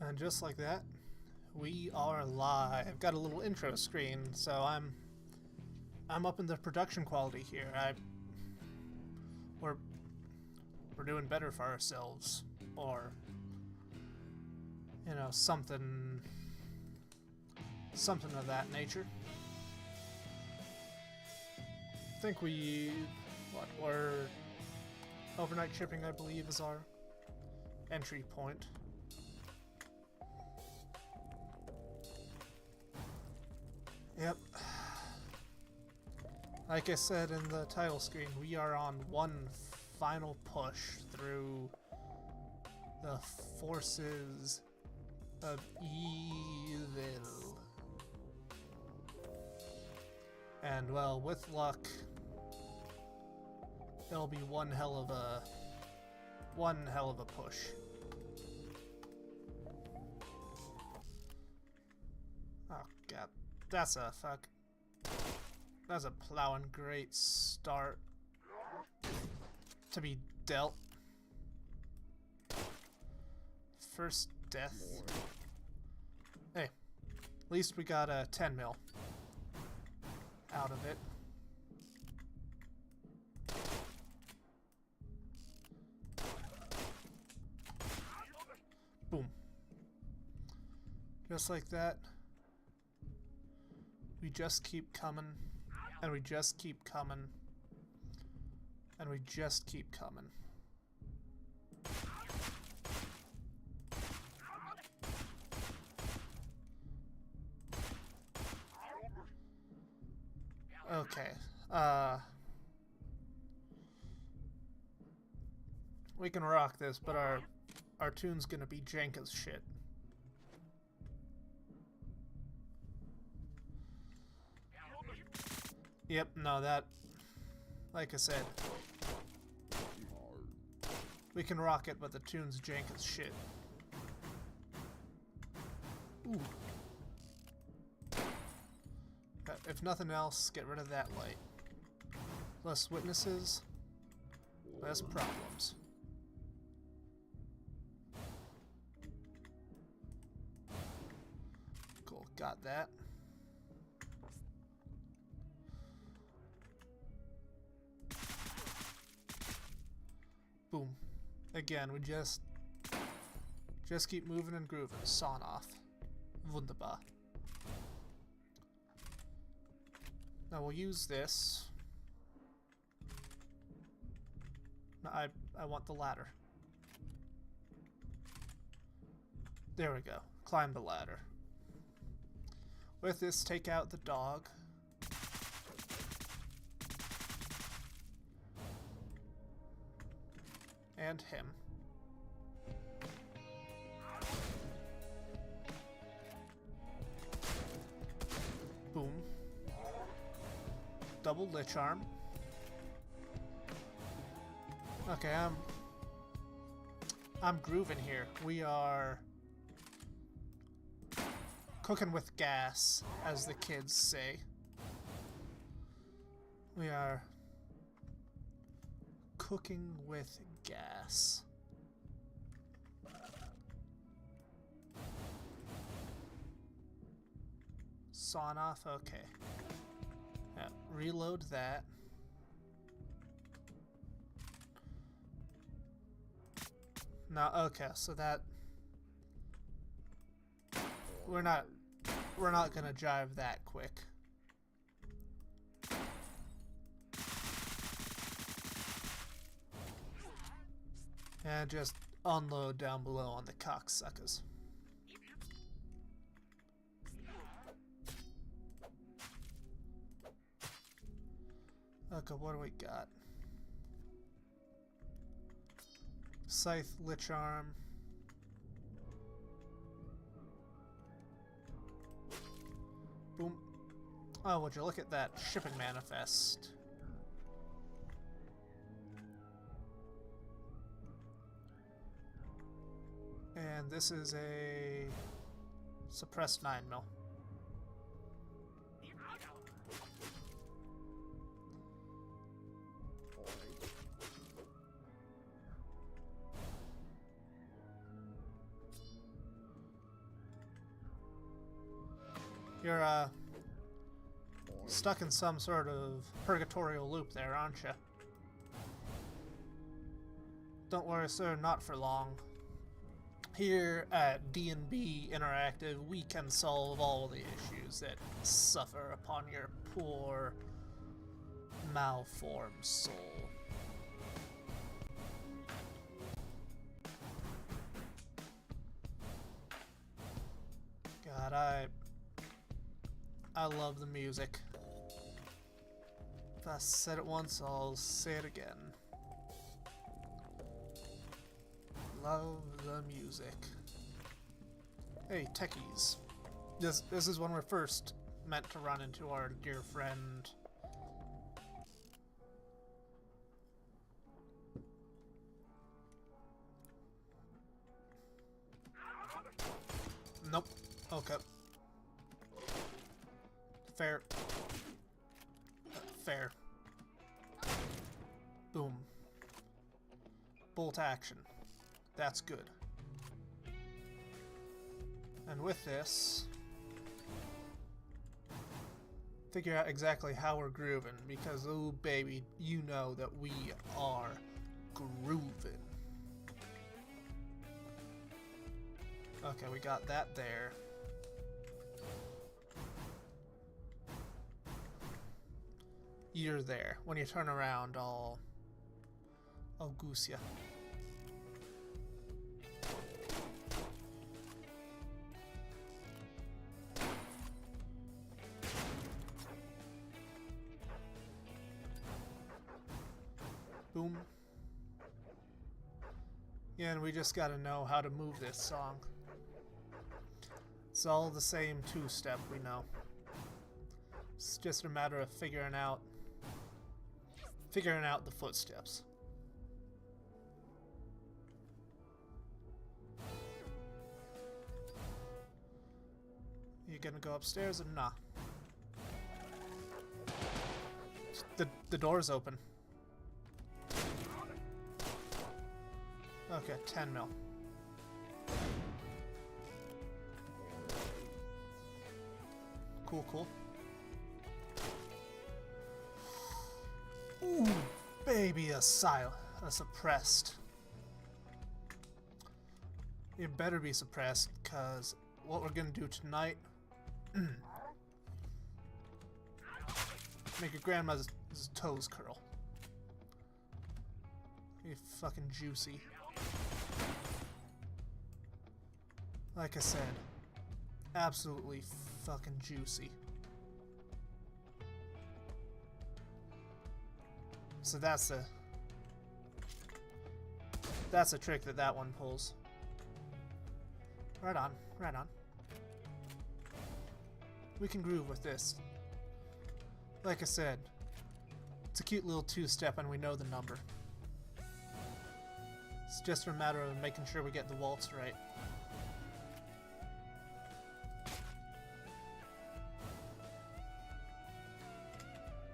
And just like that, we are live. Got a little intro screen, so I'm up in the production quality here. We're doing better for ourselves, or you know, something of that nature. I think we're overnight shipping, I believe, is our entry point. Yep. Like I said in the title screen, we are on one final push through the forces of evil. And well, with luck, it'll be one hell of a push. Oh god. That's a plowing great start to be dealt. First death. Hey, at least we got a 10 mil out of it. Boom. Just like that. We just keep coming, and we just keep coming, and we just keep coming. Okay, we can rock this, but our tune's gonna be jank as shit. Yep, no, that, like I said, we can rock it, but the tune's jank as shit. Ooh. If nothing else, get rid of that light. Less witnesses, less problems. Cool, got that. Boom. Again, we just keep moving and grooving. Sawn off. Wunderbar. Now we'll use this. No, I want the ladder. There we go. Climb the ladder. With this, take out the dog. And him. Boom. Double lich arm. Okay, I'm grooving here. We are cooking with gas, as the kids say. We are cooking with gas. Sawn off, okay. Yeah, reload that. Now, okay, so that we're not gonna jive that quick. And just unload down below on the cocksuckers. Okay, what do we got? Scythe, Lich Arm. Boom. Oh, would you look at that shipping manifest? And this is a suppressed 9 mil. You're, stuck in some sort of purgatorial loop there, aren't you? Don't worry, sir, not for long. Here at D&B Interactive, we can solve all the issues that suffer upon your poor, malformed soul. God, I love the music. If I said it once, I'll say it again. Love the music. Hey, techies. This is when we're first meant to run into our dear friend. Nope. Okay. Fair. Fair. Boom. Bolt action. That's good. And with this, figure out exactly how we're grooving, because oh baby, you know that we are grooving. Okay, we got that there. You're there. When you turn around, I'll goose ya. Boom. Yeah, and we just gotta know how to move this song. It's all the same two-step, we know. It's just a matter of figuring out the footsteps. You gonna go upstairs or nah? The door's open. Okay, 10 mil. Cool, cool. Ooh, baby, a suppressed. It better be suppressed, cause what we're gonna do tonight, make your grandma's toes curl. You fucking juicy. Like I said, absolutely fucking juicy. So that's a trick that one pulls. Right on, right on. We can groove with this. Like I said, it's a cute little two-step and we know the number. It's just a matter of making sure we get the waltz right.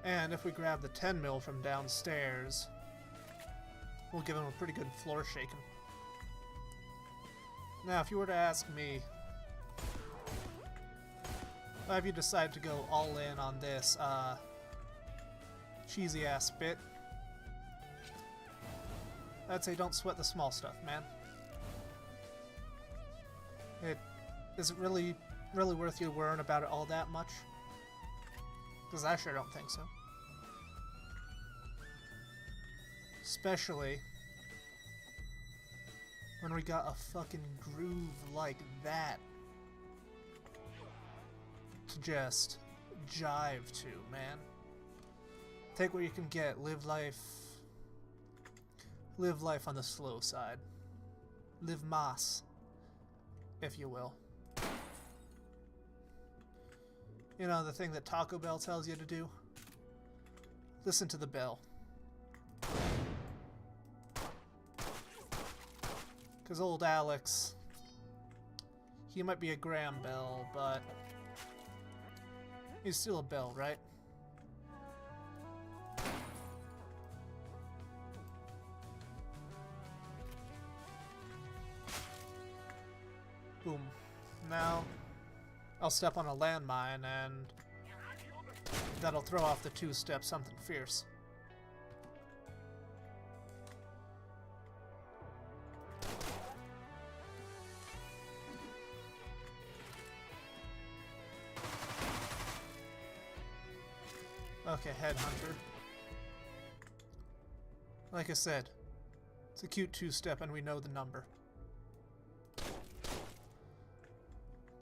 And if we grab the 10 mil from downstairs, we'll give him a pretty good floor shaking. Now, if you were to ask me, if you decide to go all in on this cheesy ass bit, I'd say don't sweat the small stuff, man. Is it really worth you worrying about it all that much? Because I sure don't think so. Especially when we got a fucking groove like that to just jive to, man. Take what you can get. Live life on the slow side. Live mas, if you will. You know, the thing that Taco Bell tells you to do? Listen to the bell. Because old Alex, he might be a Graham Bell, but he's still a bell, right? Boom. Now, I'll step on a landmine and that'll throw off the two-step something fierce. Okay, Headhunter. Like I said, it's a cute two-step and we know the number.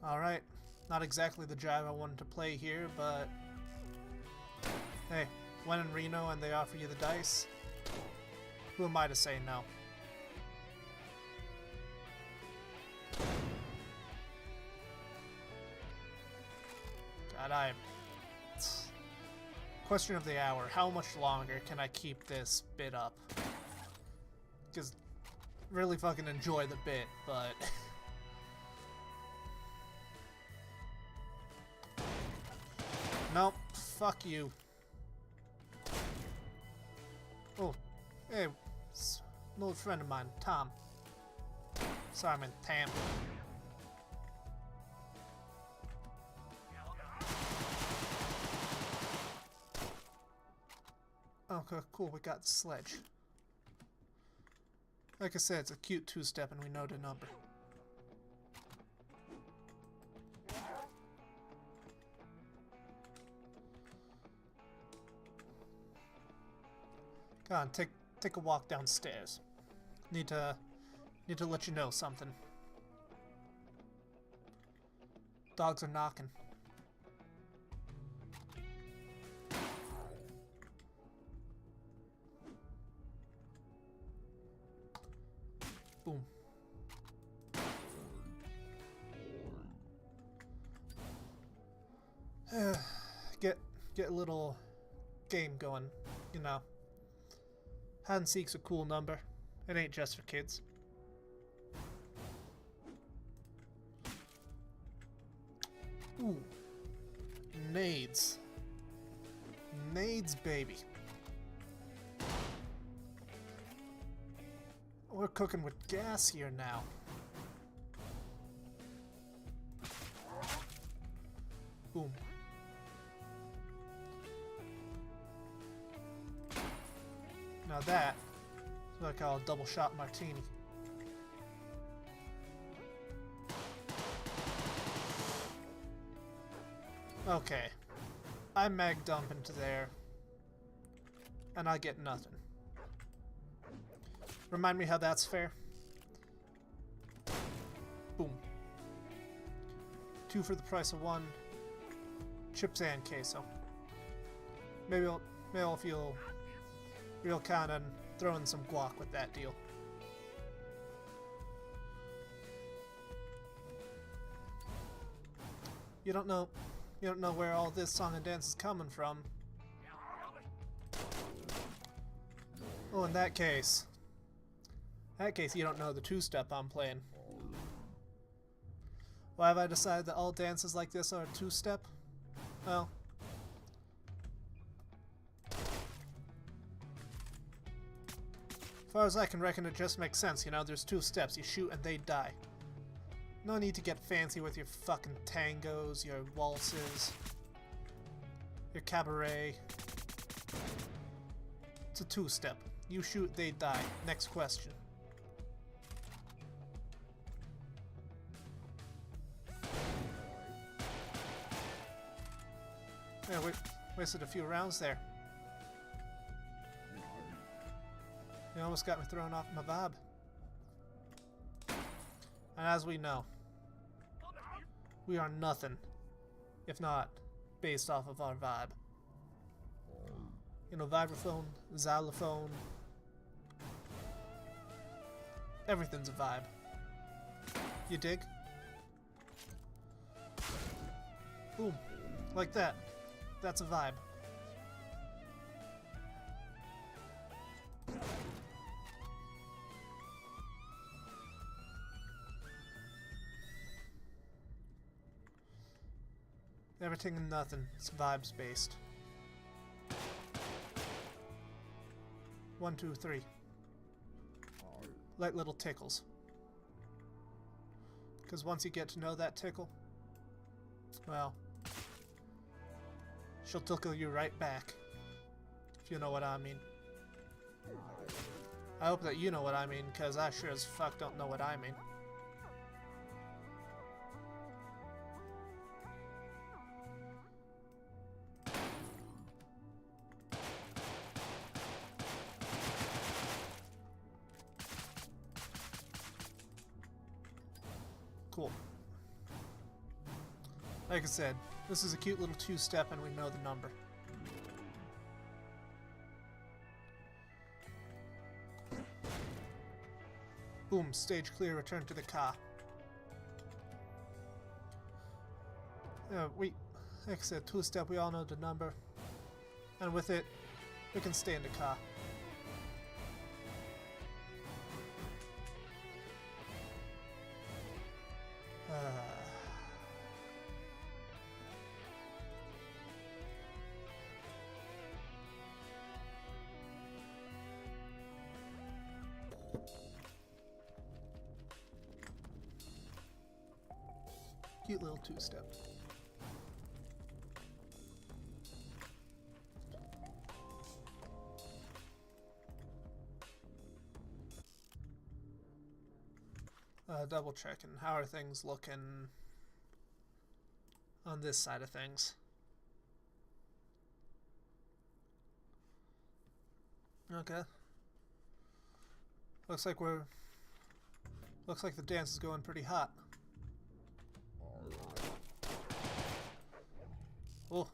Alright, not exactly the jive I wanted to play here, but hey, when in Reno and they offer you the dice, who am I to say no? God, question of the hour, how much longer can I keep this bit up? Because really fucking enjoy the bit, but nope, fuck you. Oh, hey, it's an old friend of mine, Tom. Sorry, I meant Tam. Okay, cool, we got the sledge. Like I said, it's a cute two-step and we know the number. Go on, take a walk downstairs. Need to let you know something. Dogs are knocking. Boom. Get a little game going, you know. Hide and seek's a cool number. It ain't just for kids. Ooh. Nades. Nades, baby. We're cooking with gas here now. Boom. Now that is what I call a double shot martini. Okay. I mag dump into there, and I get nothing. Remind me how that's fair? Boom. 2 for the price of 1. Chips and queso. Maybe I'll feel real kind and throw in some guac with that deal. You don't know where all this song and dance is coming from. Oh, in that case you don't know the two-step I'm playing. Why have I decided that all dances like this are a two-step? Well, as far as I can reckon, it just makes sense, you know? There's 2 steps. You shoot and they die. No need to get fancy with your fucking tangos, your waltzes, your cabaret. It's a 2-step. You shoot, they die. Next question. Yeah, we wasted a few rounds there. You almost got me thrown off my vibe. And as we know, we are nothing if not based off of our vibe. You know, vibraphone, xylophone, everything's a vibe. You dig? Boom. Like that. That's a vibe. Everything and nothing. It's vibes based. 1, 2, 3. Light little tickles. Because once you get to know that tickle, Well, she'll tickle you right back, if you know what I mean. I hope that you know what I mean, because I sure as fuck don't know what I mean. Cool. Like I said, this is a cute little two-step and we know the number. Boom, stage clear, return to the car. Like I said, two-step, we all know the number. And with it, we can stay in the car. Cute little two-step. Double checking. How are things looking on this side of things? Okay. Looks like the dance is going pretty hot. Oh,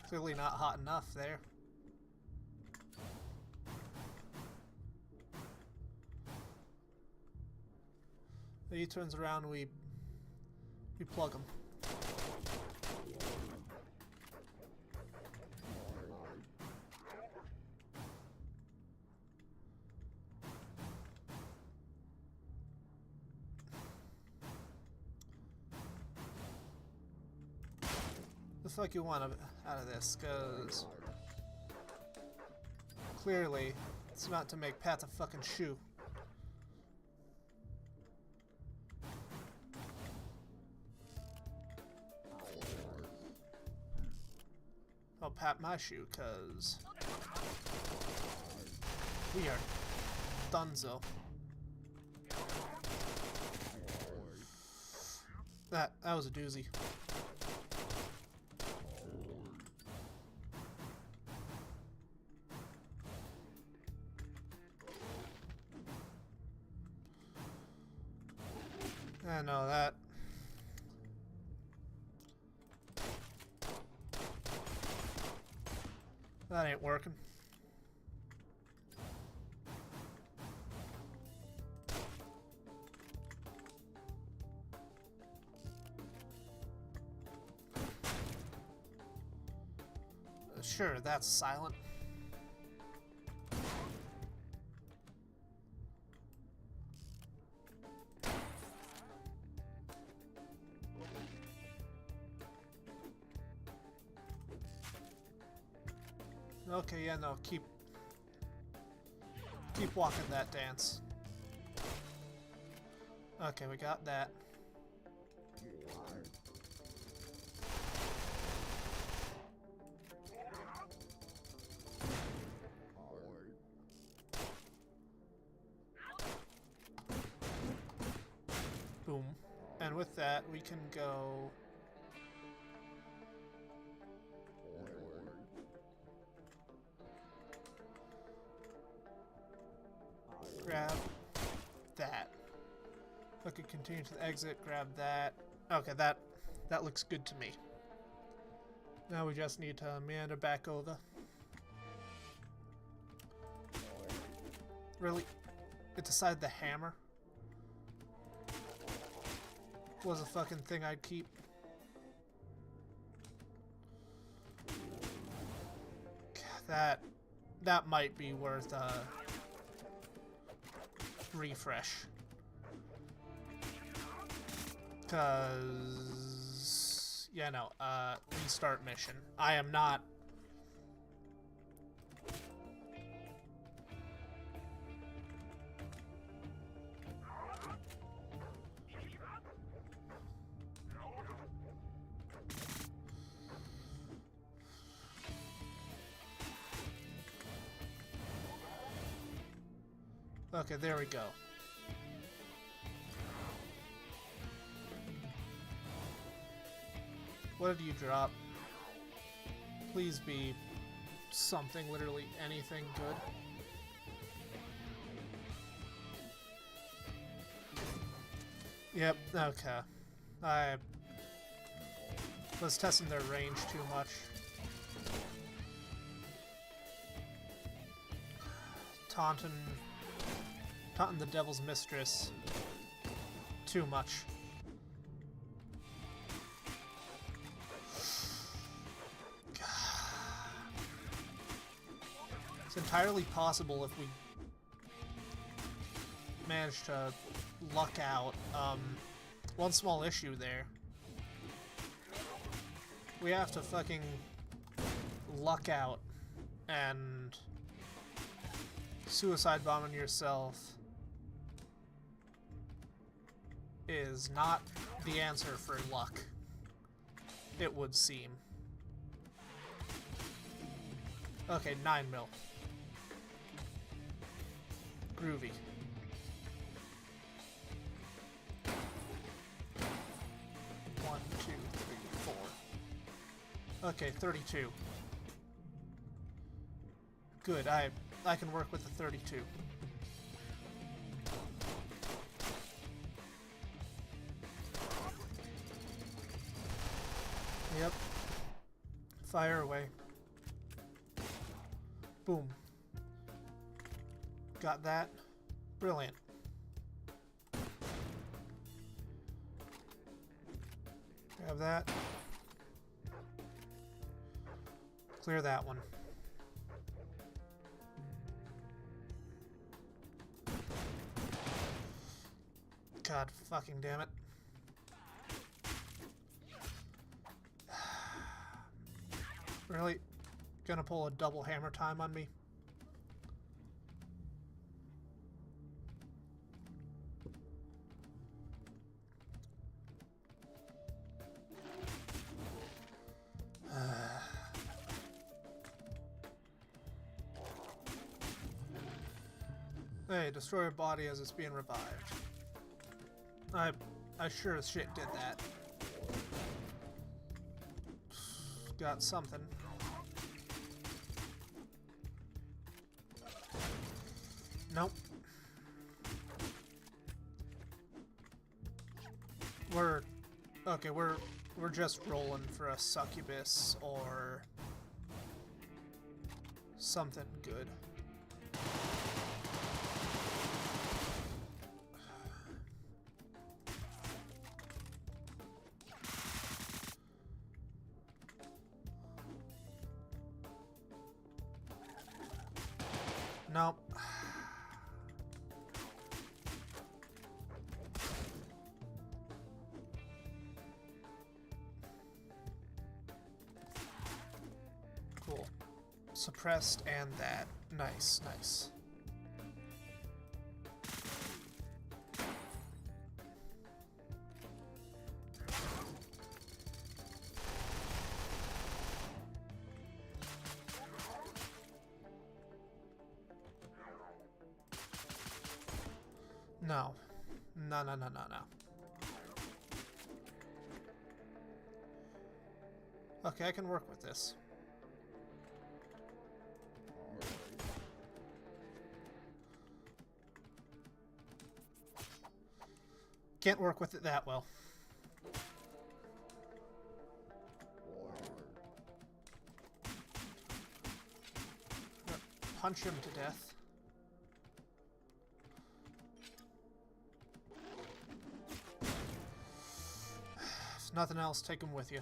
clearly not hot enough there. He turns around, we plug him. The fuck you want out of this, because clearly it's not to make Pat a fucking shoe. I'll pat my shoe, cause we are donezo. That was a doozy. I know that. That ain't working. Sure, that's silent. Okay, yeah, no, keep walking that dance. Okay, we got that. Boom. And with that, we can go... grab that. I could continue to the exit, grab that. Okay, that looks good to me. Now we just need to meander back over. Really? It decided the hammer was a fucking thing I'd keep. God, that might be worth a refresh. Cause yeah, no, restart mission. I am not Okay, there we go. What did you drop? Please be something, literally anything good. Yep, okay. I was testing their range too much. Taunting the Devil's Mistress too much. It's entirely possible if we manage to luck out. One small issue there. We have to fucking luck out and suicide bombing yourself is not the answer for luck, it would seem. Okay, 9 mil. Groovy. One, two, three, four. Okay, 32. Good, I can work with the 32. Yep. Fire away. Boom. Got that. Brilliant. Grab that. Clear that one. God fucking damn it. Really? Gonna pull a double hammer time on me? Hey, destroy a body as it's being revived. I sure as shit did that. Got something. Nope. We're just rolling for a succubus or something good. Nope. Cool. Suppressed and that. Nice, nice. No. No, no, no, no, no. Okay, I can work with this. Can't work with it that well. Punch him to death. If nothing else, take him with you.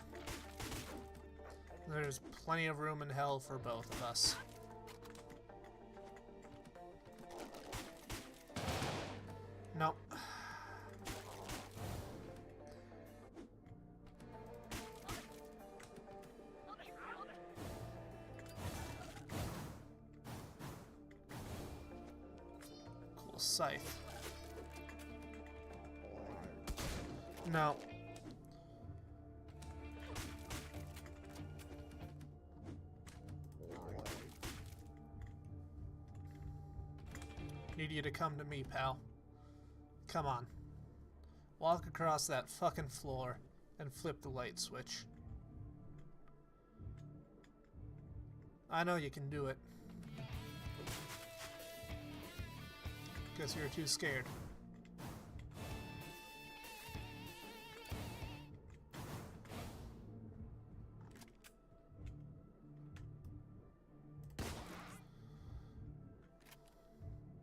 There's plenty of room in hell for both of us. Nope. Cool scythe. No. Need you to come to me, pal. Come on. Walk across that fucking floor and flip the light switch. I know you can do it. Guess you're too scared.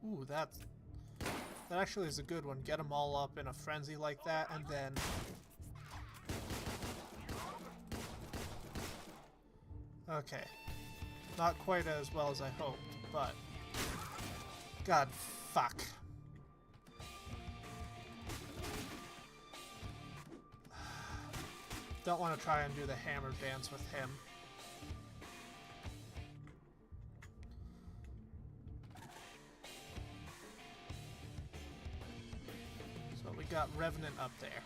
Ooh, that actually is a good one. Get them all up in a frenzy like that, and then... Okay. Not quite as well as I hoped, but... God, fuck. Don't want to try and do the hammer dance with him. So we got Revenant up there.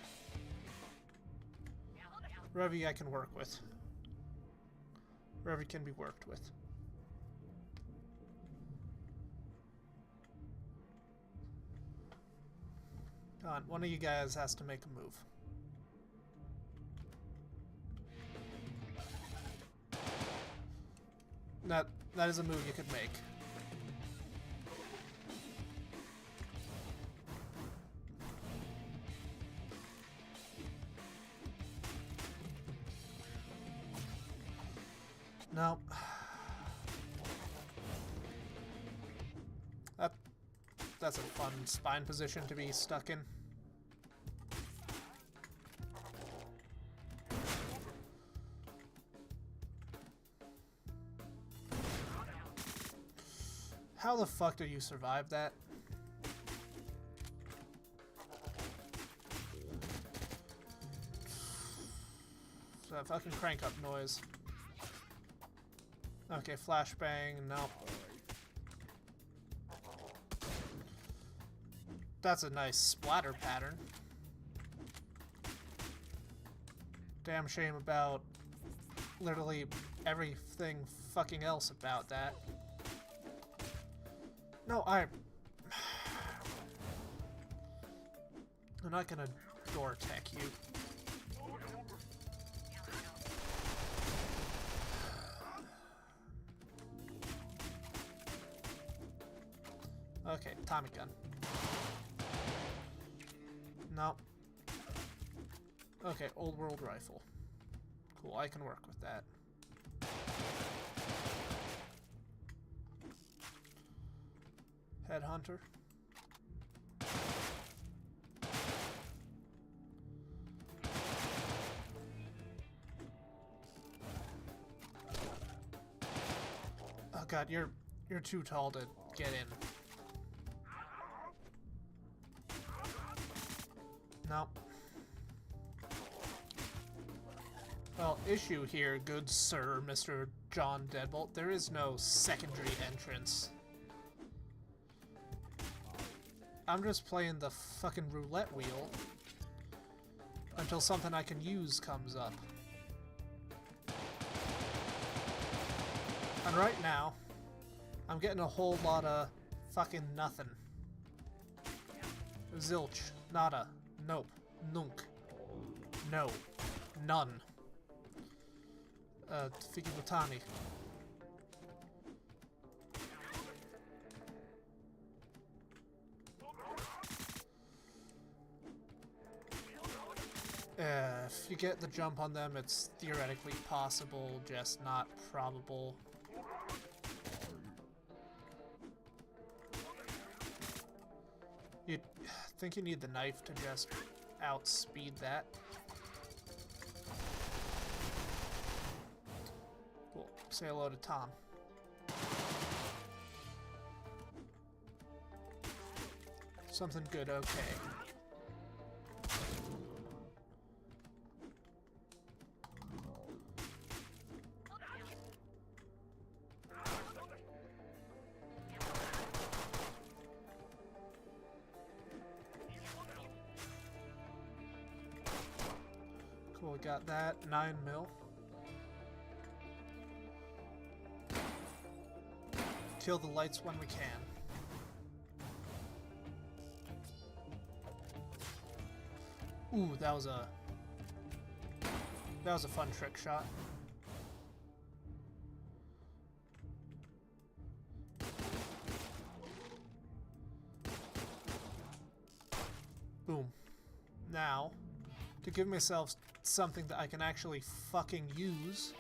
Revy I can work with. Revy can be worked with. Come on, one of you guys has to make a move. That is a move you could make. No. That's a fun spine position to be stuck in. How the fuck did you survive that? So that fucking crank up noise. Okay, flashbang, no. That's a nice splatter pattern. Damn shame about literally everything fucking else about that. No, I'm not gonna door tech you. Okay, Tommy gun. No. Okay, old world rifle. Cool, I can work with that. Headhunter. Oh god, you're too tall to get in. No. Well, issue here, good sir, Mr. John Deadbolt. There is no secondary entrance. I'm just playing the fucking roulette wheel until something I can use comes up. And right now, I'm getting a whole lot of fucking nothing. Zilch. Nada. Nope. Nunk. No. None. Fikibutani. If you get the jump on them, it's theoretically possible, just not probable. You'd think you need the knife to just outspeed that. Cool. Say hello to Tom. Something good, okay. Cool, got that. 9 mil. Kill the lights when we can. Ooh, that was a fun trick shot. Boom. Now, to give myself something that I can actually fucking use,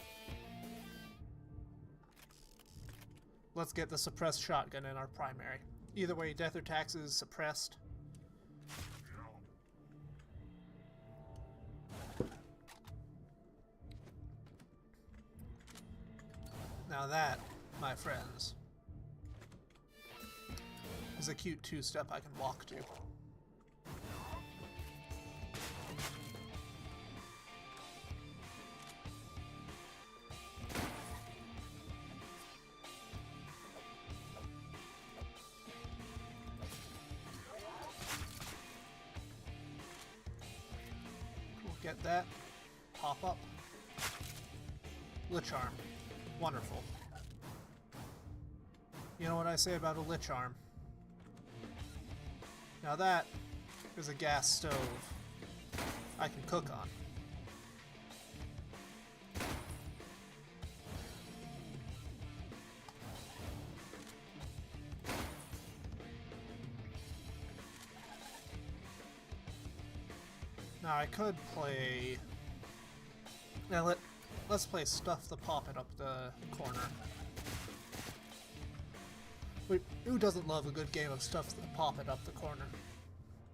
let's get the suppressed shotgun in our primary. Either way, death or taxes suppressed. Now that, my friends, is a cute two-step I can walk to. We'll get that. Pop up. Lich Arm. Wonderful. You know what I say about a Lich Arm? Now that is a gas stove I can cook on. Now I could play... Now let's play Stuff the Poppet up the corner. Wait, who doesn't love a good game of Stuff the Poppet up the corner?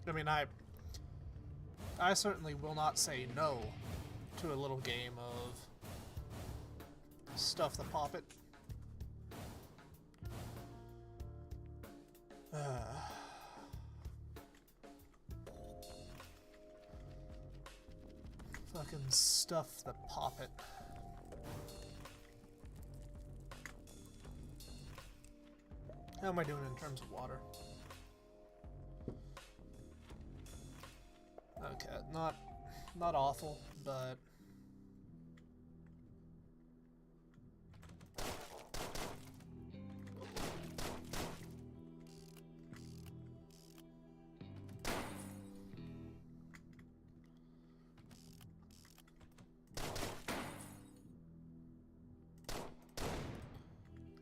I mean, I certainly will not say no to a little game of Stuff the Poppet. Fucking Stuff the Poppet. How am I doing in terms of water? Okay, not awful, but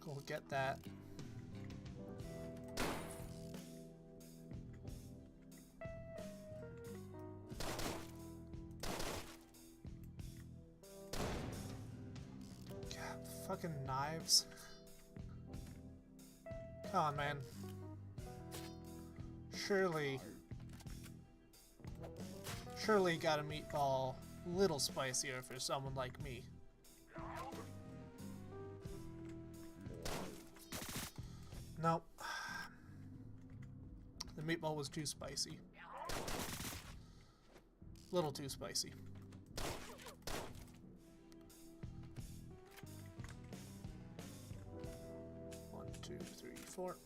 go get that. Fucking knives. Come on, man. Surely got a meatball a little spicier for someone like me. Nope. The meatball was too spicy. Little too spicy. 1, 2, 3, 4.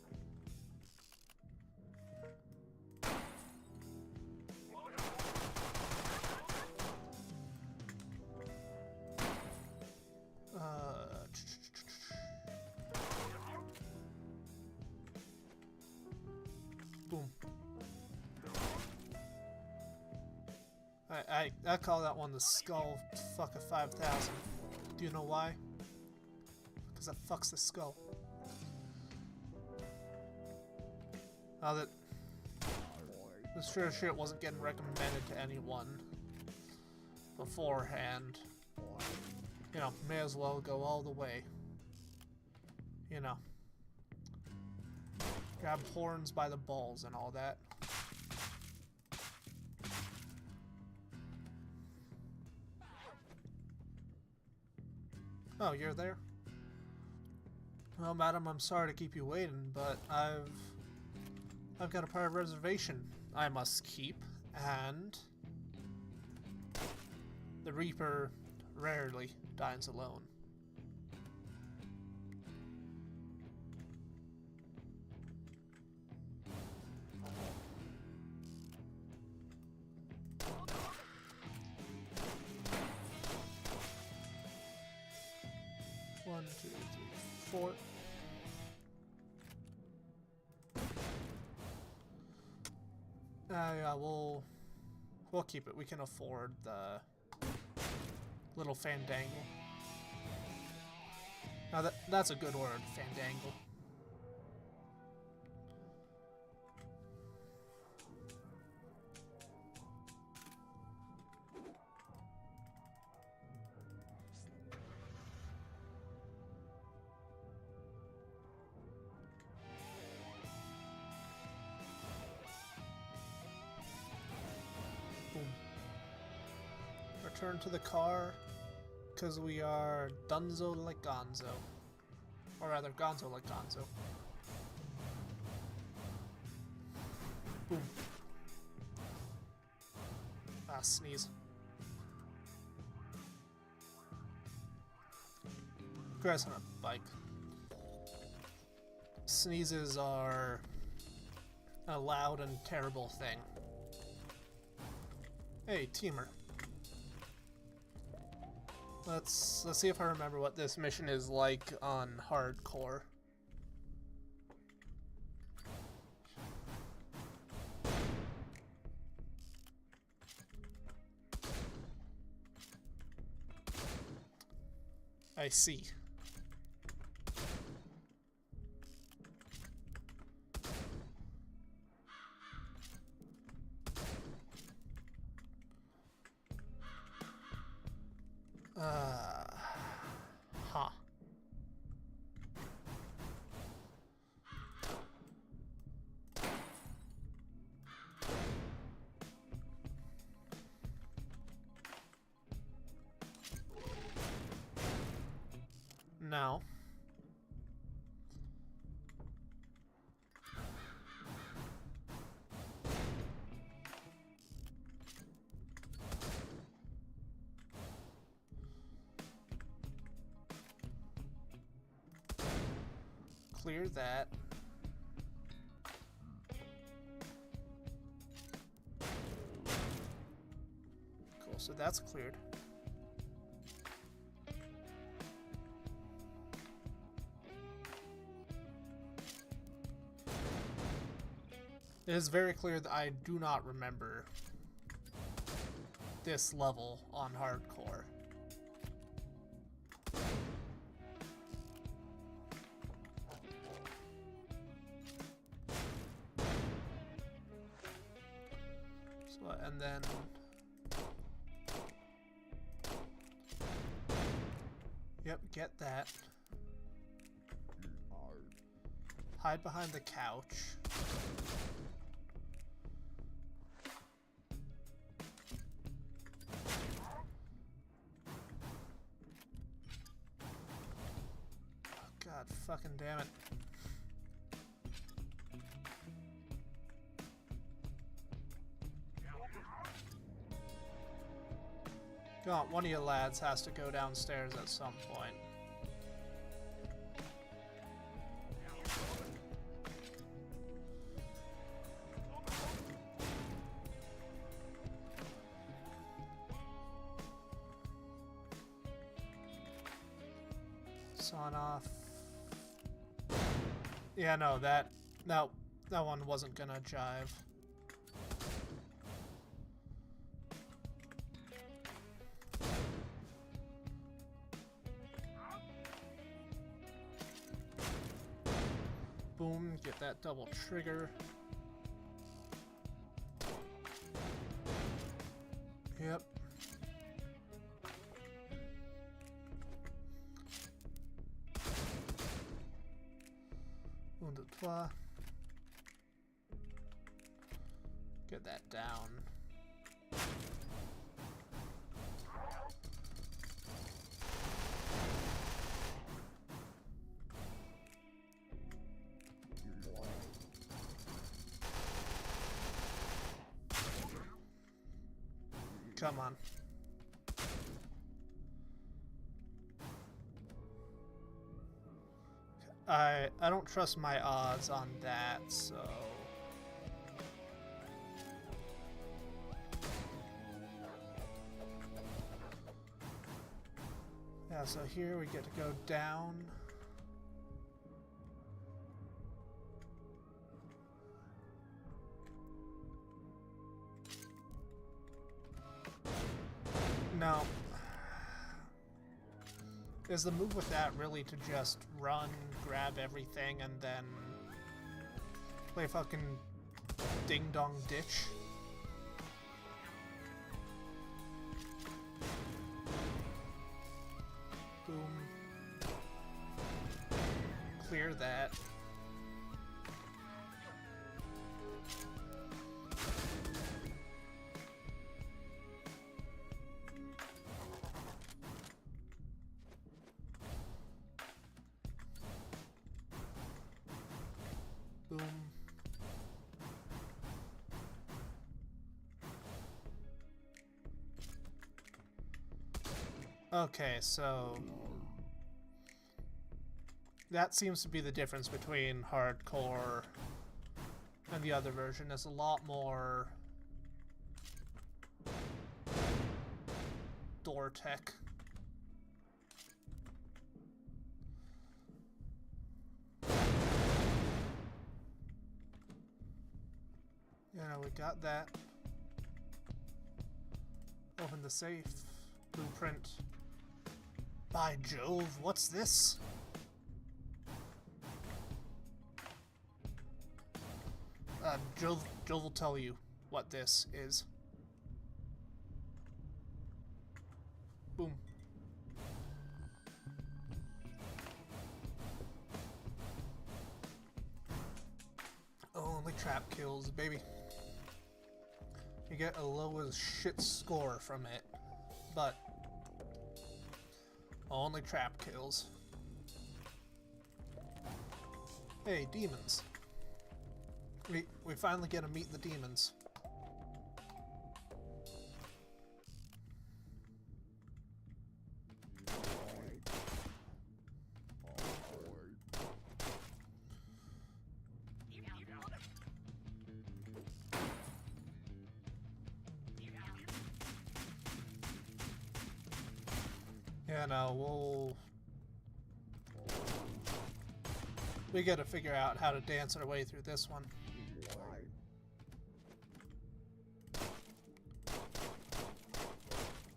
Boom. I call that one the skull fuck of 5,000. Do you know why? Because that fucks the skull. Now that this sure shit wasn't getting recommended to anyone beforehand, you know, may as well go all the way. You know, grab horns by the balls and all that. Oh, you're there? Well, madam, I'm sorry to keep you waiting, but I've got a private reservation I must keep, and the Reaper rarely dines alone. One, two, three, four. Yeah, We'll keep it. We can afford the little fandangle. Now that's a good word, fandangle. Return to the car, because we are Dunzo like Gonzo. Or rather, Gonzo like Gonzo. Boom. Ah, sneeze. Grass on a bike. Sneezes are a loud and terrible thing. Hey, teamer. Let's see if I remember what this mission is like on hardcore. I see. Huh. Now. Clear that. Cool, so that's cleared. It is very clear that I do not remember this level on hardcore. So, and then yep, get that. Hide behind the couch. God fucking damn it. God, one of you lads has to go downstairs at some point. Sawn off. Yeah, no, that one wasn't gonna jive. Boom, get that double trigger. Yep. One, two, three. Get that down. Come on. I don't trust my odds on that, so yeah, so here we get to go down. Is the move with that really to just run, grab everything, and then play fucking ding-dong ditch? Boom. Clear that. Boom. Okay, so that seems to be the difference between hardcore and the other version. There's a lot more door tech. Yeah, we got that. Open the safe. Blueprint. By Jove, what's this? Jove will tell you what this is. Boom. Only trap kills, baby. You get a low as shit score from it, but only trap kills. Hey, demons. We finally get to meet the demons. Yeah, no, we gotta figure out how to dance our way through this one.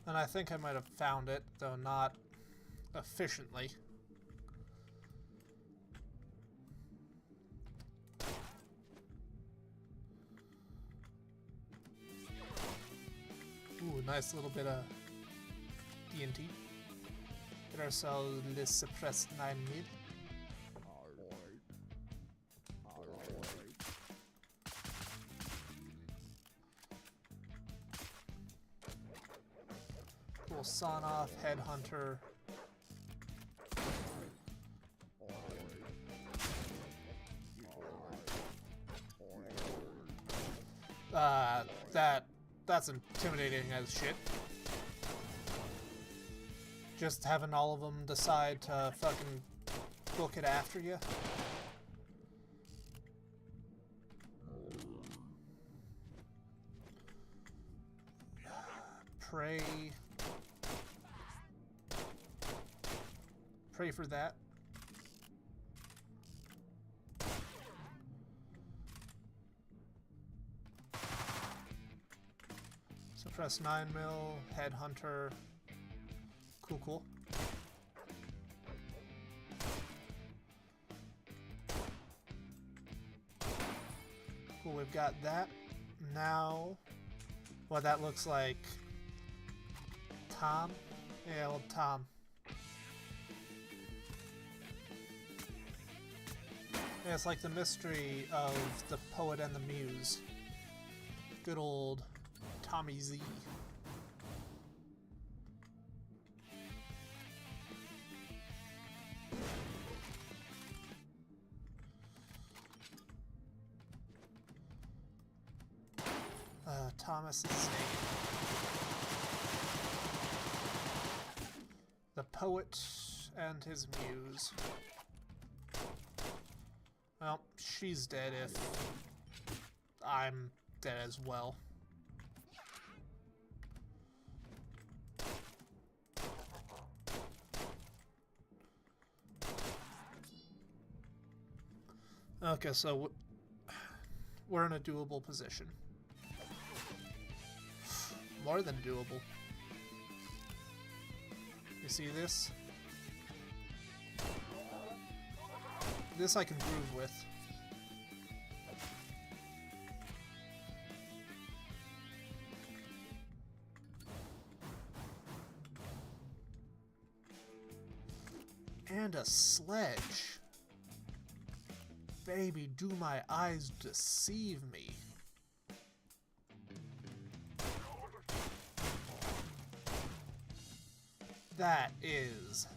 And I think I might have found it, though not efficiently. Ooh, nice little bit of D&T. Get ourselves the suppressed 9 mid. Cool, Son off, Headhunter. That's intimidating as shit. Just having all of them decide to fucking book it after you. Pray for that. Suppress 9 mil, Headhunter. Cool. Cool, we've got that. Now, what that looks like. Tom? Yeah, old Tom. Yeah, it's like the mystery of the poet and the muse. Good old Tommy Z. Thomas and Snake. The poet and his muse. Well, she's dead if I'm dead as well. Okay, so we're in a doable position. More than doable. You see this? This I can groove with. And a sledge. Baby, do my eyes deceive me? That is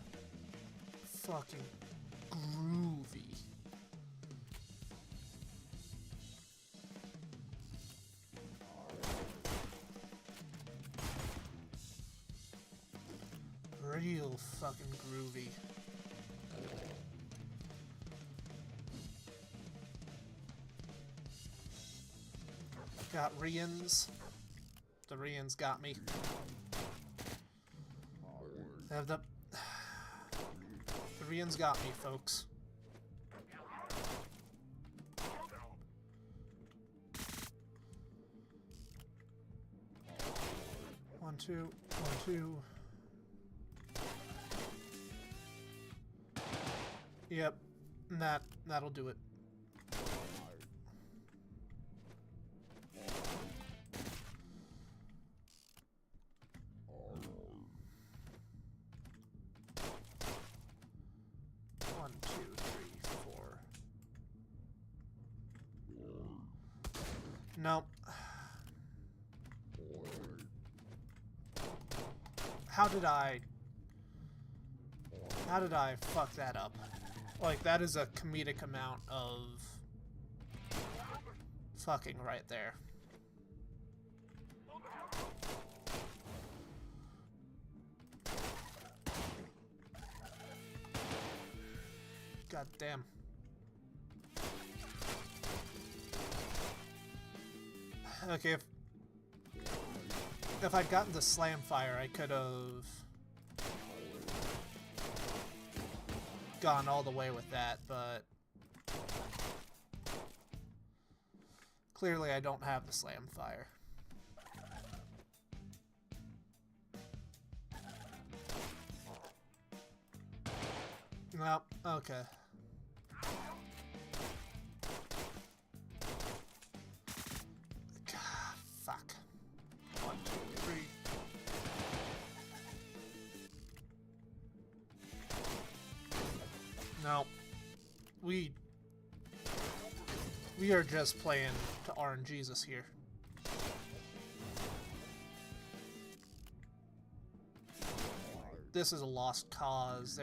fucking groovy. Real fucking groovy. Got Rians. The Rians got me. Have the Rians got me, folks. One, two, 1, 2. Yep, that'll do it. One, two, three, 4. Nope. How did I fuck that up? Like, that is a comedic amount of fucking right there. God damn. Okay, if I'd gotten the slam fire, I could have gone all the way with that, but clearly I don't have the slam fire. Nope, okay. God, fuck. 1, 2, 3. No. We are just playing to RNGesus here. This is a lost cause.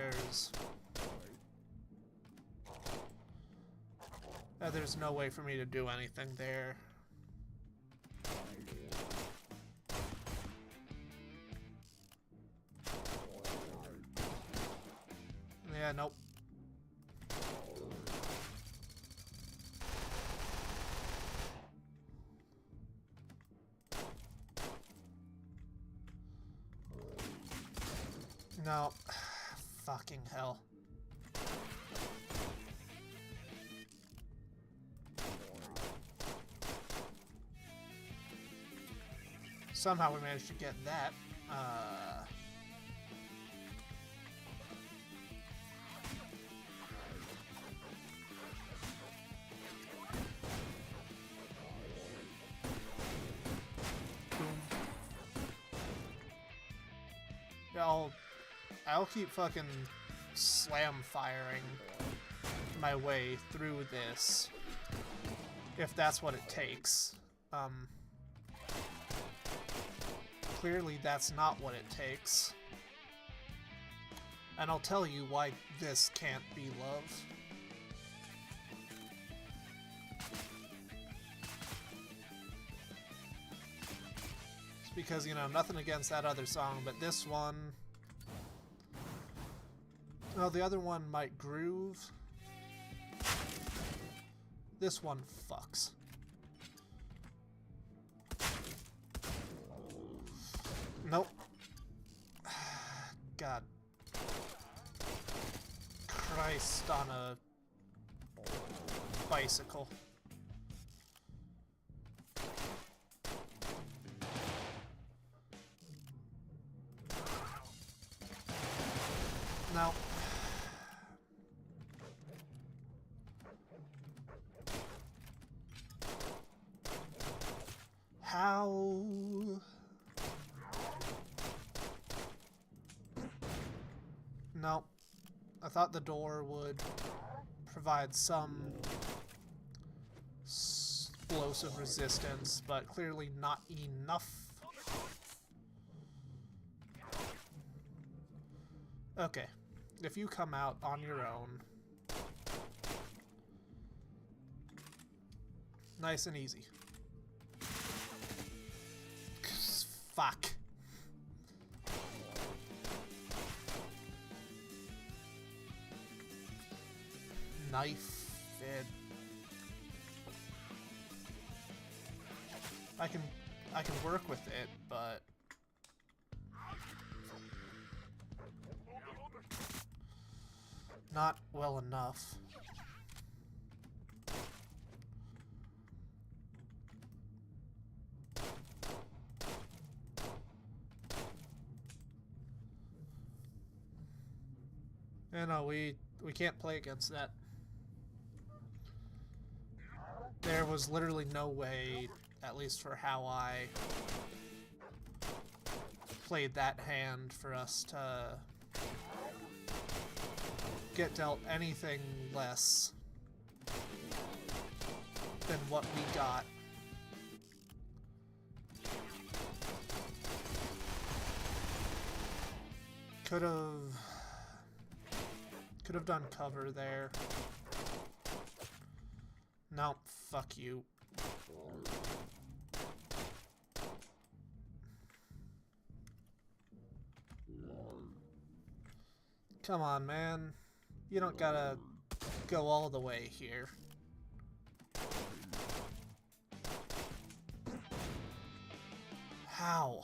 There's no way for me to do anything there. Yeah, nope. No. Fucking hell. Somehow we managed to get that. Boom. Yeah, I'll keep fucking slam firing my way through this if that's what it takes. Clearly that's not what it takes. And I'll tell you why this can't be love. It's because, you know, nothing against that other song, but this one... Oh, the other one might groove. This one fucks. Nope. God. Christ on a bicycle. No. Ow. No. I thought the door would provide some explosive resistance, but clearly not enough. Okay. If you come out on your own, nice and easy. Fuck. Knife it. I can work with it, but not well enough. You know, we can't play against that. There was literally no way, at least for how I played that hand, for us to get dealt anything less than what we got. Could have done cover there. Nope, fuck you. Come on, man. You don't gotta go all the way here. How?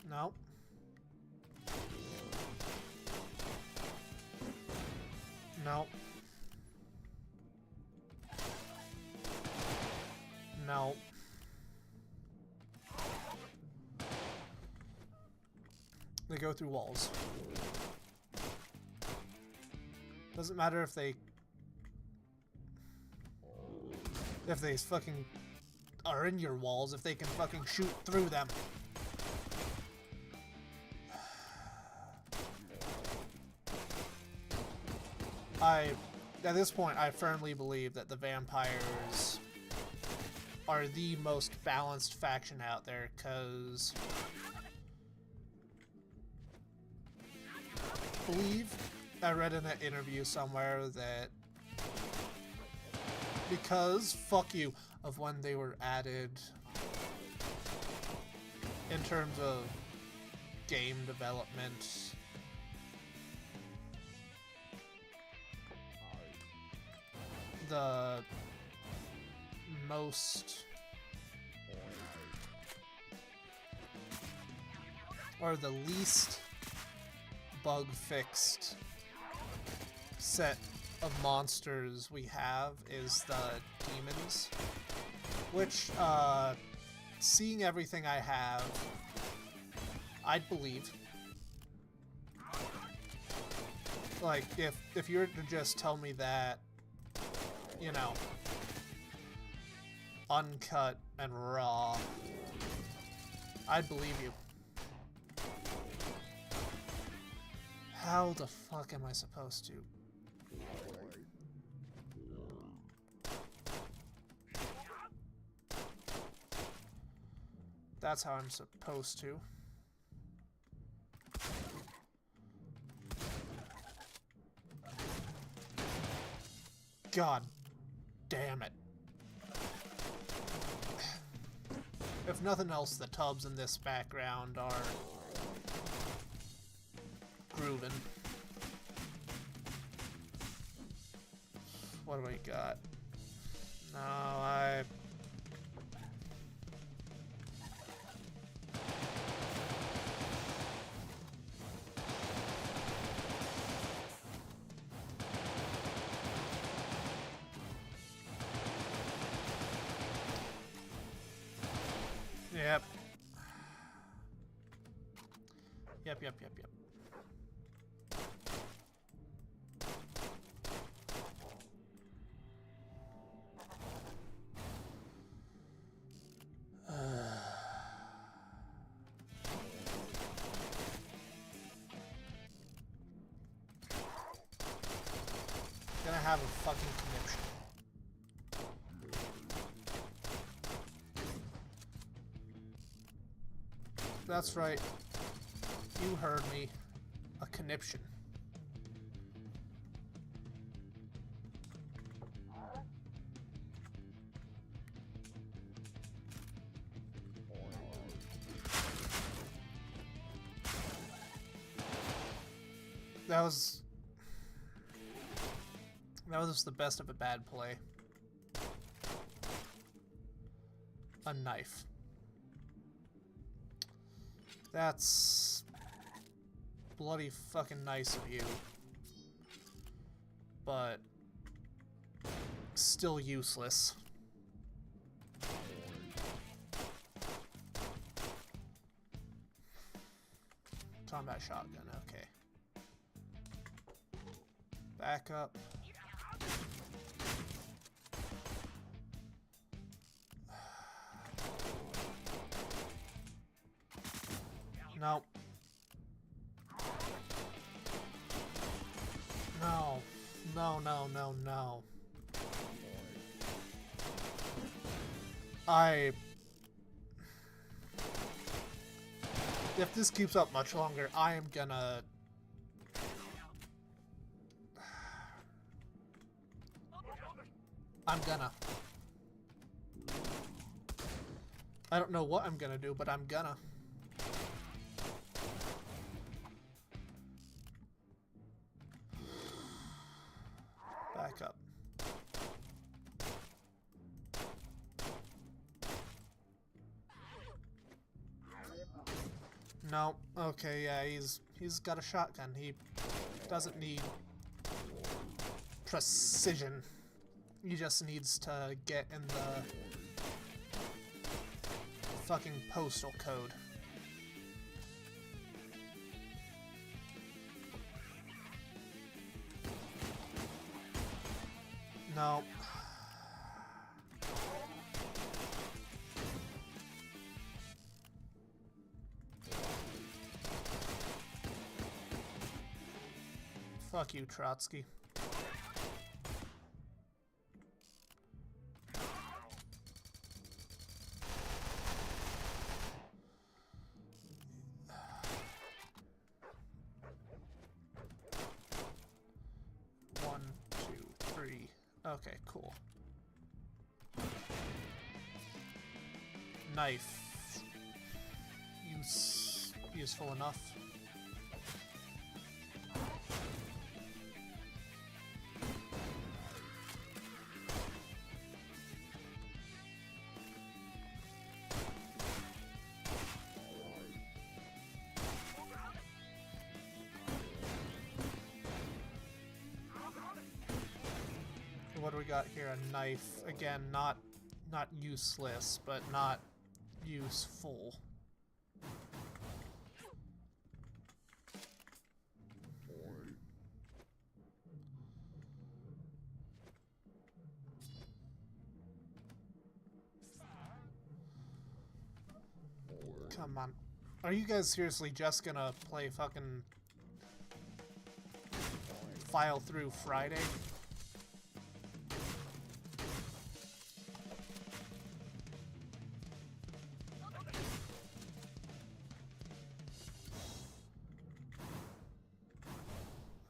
No. No. No. They go through walls. Doesn't matter if they fucking are in your walls, if they can fucking shoot through them. At this point, I firmly believe that the vampires are the most balanced faction out there, because I believe I read in an interview somewhere that because, fuck you, of when they were added in terms of game development, the most, or the least bug fixed set of monsters we have is the demons, which, seeing everything I have, I'd believe. Like, if you were to just tell me that, you know, uncut and raw, I'd believe you. How the fuck am I supposed to? That's how I'm supposed to. God damn it. If nothing else, the tubs in this background are grooving. What do we got? No, yep. Gonna have a fucking conniption. That's right. You heard me. A conniption. That was just the best of a bad play. A knife. That's bloody fucking nice of you. But still useless. Combat shotgun, okay. Back up. No. No. No. If this keeps up much longer, I am gonna... I don't know what I'm gonna do, but I'm gonna. Back up. No. Okay, yeah, he's got a shotgun. He doesn't need precision. He just needs to get in the fucking postal code. No. Fuck you, Trotsky. One, two, three. Okay, cool. Knife. Useful enough. What do we got here? A knife. Again, not useless, but not useful. Come on. Are you guys seriously just gonna play fucking File Through Friday?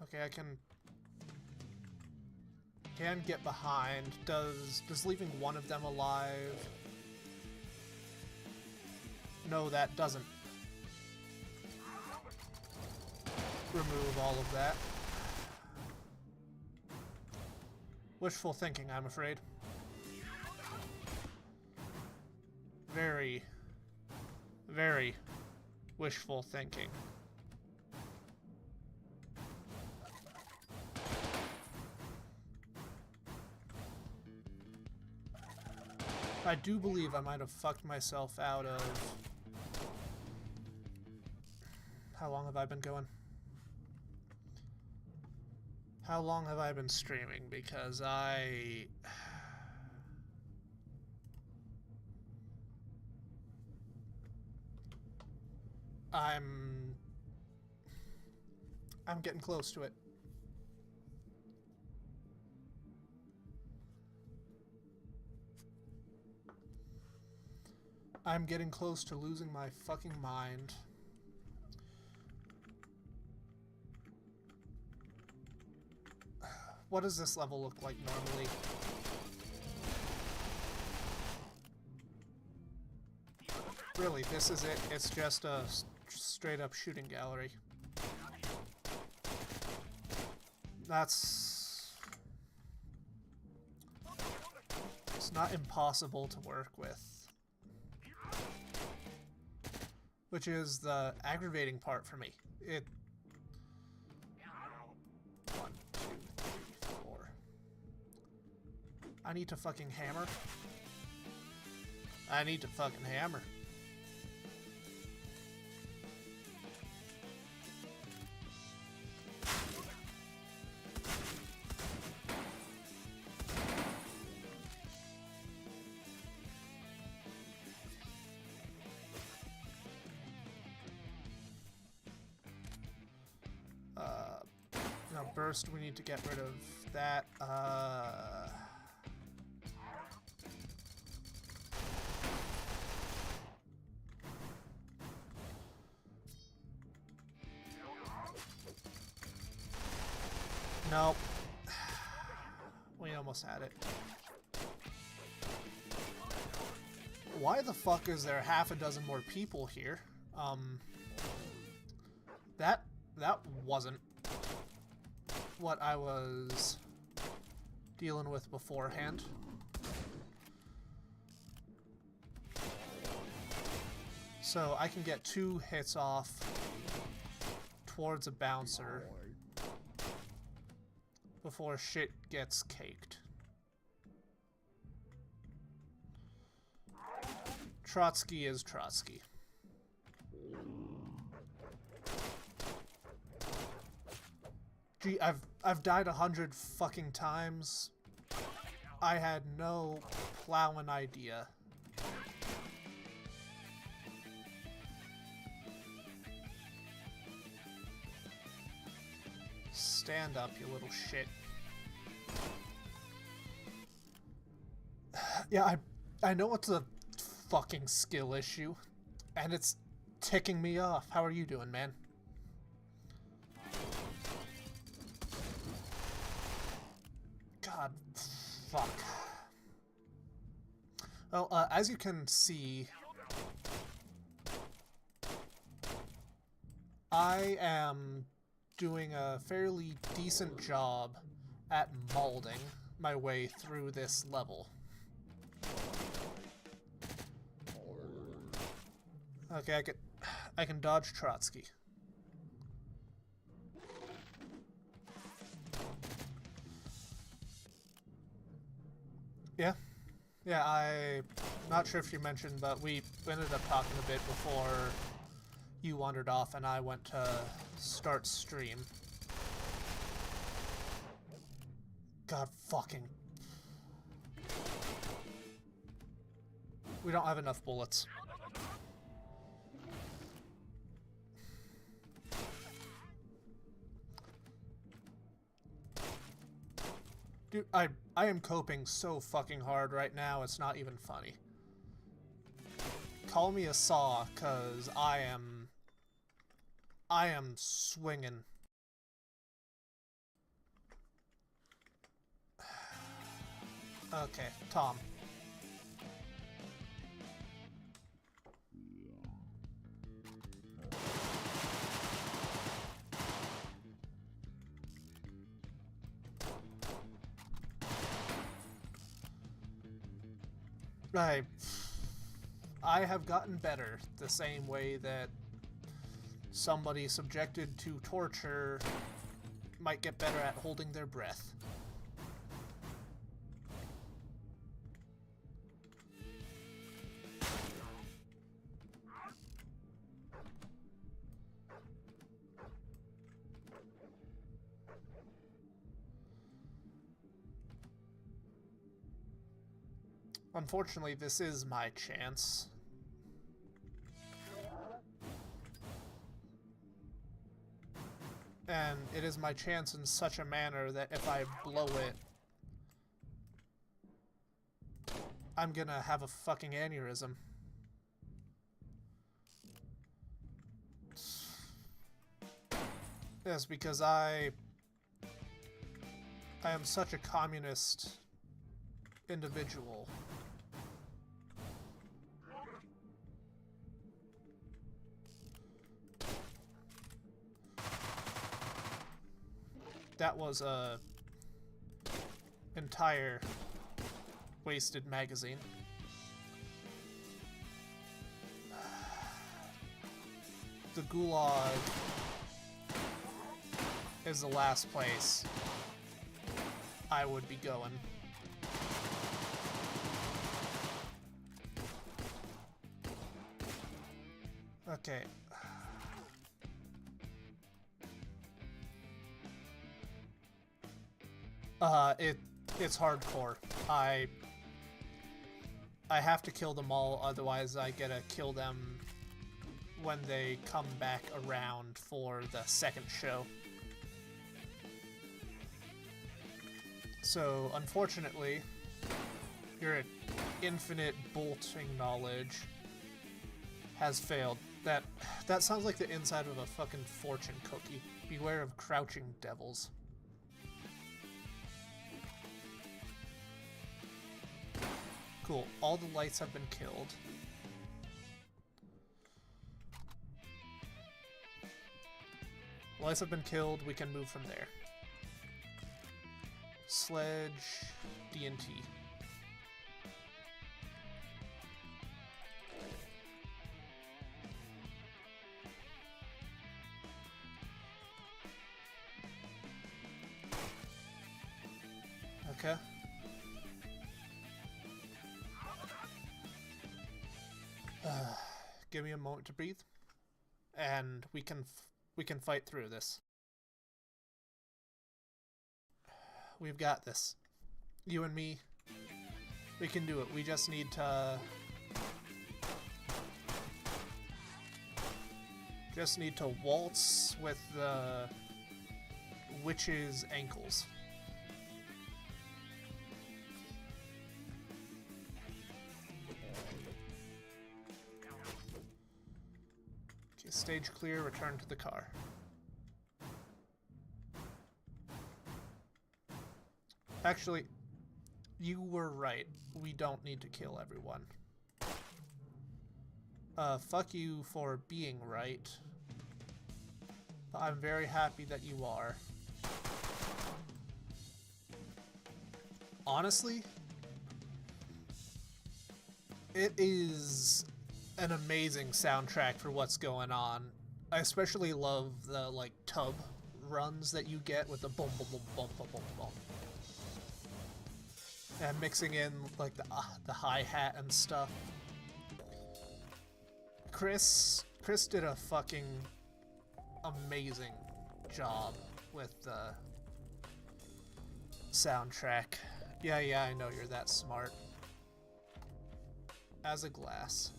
Okay, I can get behind. Does leaving one of them alive? No, that doesn't remove all of that. Wishful thinking, I'm afraid. Very, very wishful thinking. I do believe I might have fucked myself out of How long have I been going? How long have I been streaming? Because I'm getting close to it. I'm getting close to losing my fucking mind. What does this level look like normally? Really, this is it? It's just a straight up shooting gallery. That's... It's not impossible to work with. Which is the aggravating part for me. It... 1, 2, 3, 4. I need to fucking hammer. I need to fucking hammer. Now burst, we need to get rid of that. Nope. We almost had it. Why the fuck is there half a dozen more people here? That wasn't what I was dealing with beforehand. So I can get 2 hits off towards a bouncer before shit gets caked. Trotsky is Trotsky. Gee, I've died 100 fucking times. I had no plowing idea. Stand up, you little shit. Yeah, I know it's a fucking skill issue, and it's ticking me off. How are you doing, man? God, fuck. Well, as you can see, I am doing a fairly decent job at molding my way through this level. Okay, I can dodge Trotsky. Yeah, I'm not sure if you mentioned, but we ended up talking a bit before you wandered off and I went to start stream. God fucking... We don't have enough bullets. Dude, I am coping so fucking hard right now, it's not even funny. Call me a saw, cause I am swinging. Okay, Tom. I have gotten better the same way that somebody subjected to torture might get better at holding their breath. Unfortunately, this is my chance. And it is my chance in such a manner that if I blow it, I'm gonna have a fucking aneurysm. Yes, because I am such a communist individual. That was a entire wasted magazine. The Gulag is the last place I would be going. Okay. It's hardcore. I have to kill them all, otherwise I gotta kill them when they come back around for the second show. So, unfortunately, your infinite bolting knowledge has failed. That sounds like the inside of a fucking fortune cookie. Beware of crouching devils. Cool. All the lights have been killed. Lights have been killed. We can move from there. Sledge, D&T. Okay. Give me a moment to breathe, and we can fight through this. We've got this. You and me, we can do it. We just need to waltz with the witch's ankles. Stage clear, return to the car. Actually, you were right. We don't need to kill everyone. Fuck you for being right. I'm very happy that you are. Honestly, it is an amazing soundtrack for what's going on. I especially love the like tub runs that you get with the boom boom boom boom boom boom boom, and mixing in like the hi-hat and stuff. Chris did a fucking amazing job with the soundtrack. Yeah, I know you're that smart. As a glass.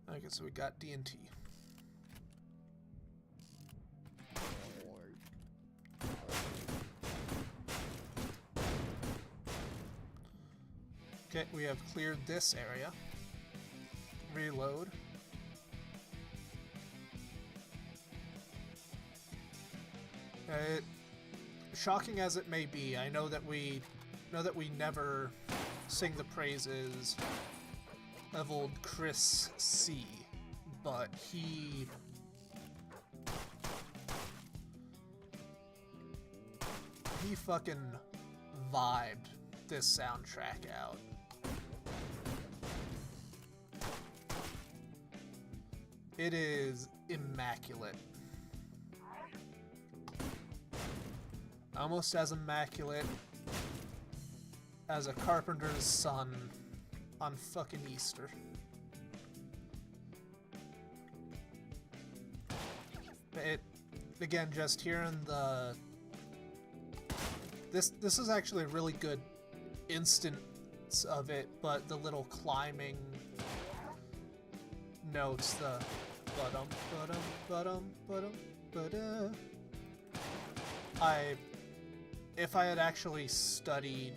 Okay, so we got D&T. Okay, we have cleared this area. Reload. Shocking as it may be, I know that we never sing the praises of old Chris C, but he fucking vibed this soundtrack out. It is immaculate. Almost as immaculate as a carpenter's son on fucking Easter. again, just hearing the... This is actually a really good instance of it, but the little climbing notes, the ba-dum, ba-dum, ba-dum, ba-dum, ba-da. If I had actually studied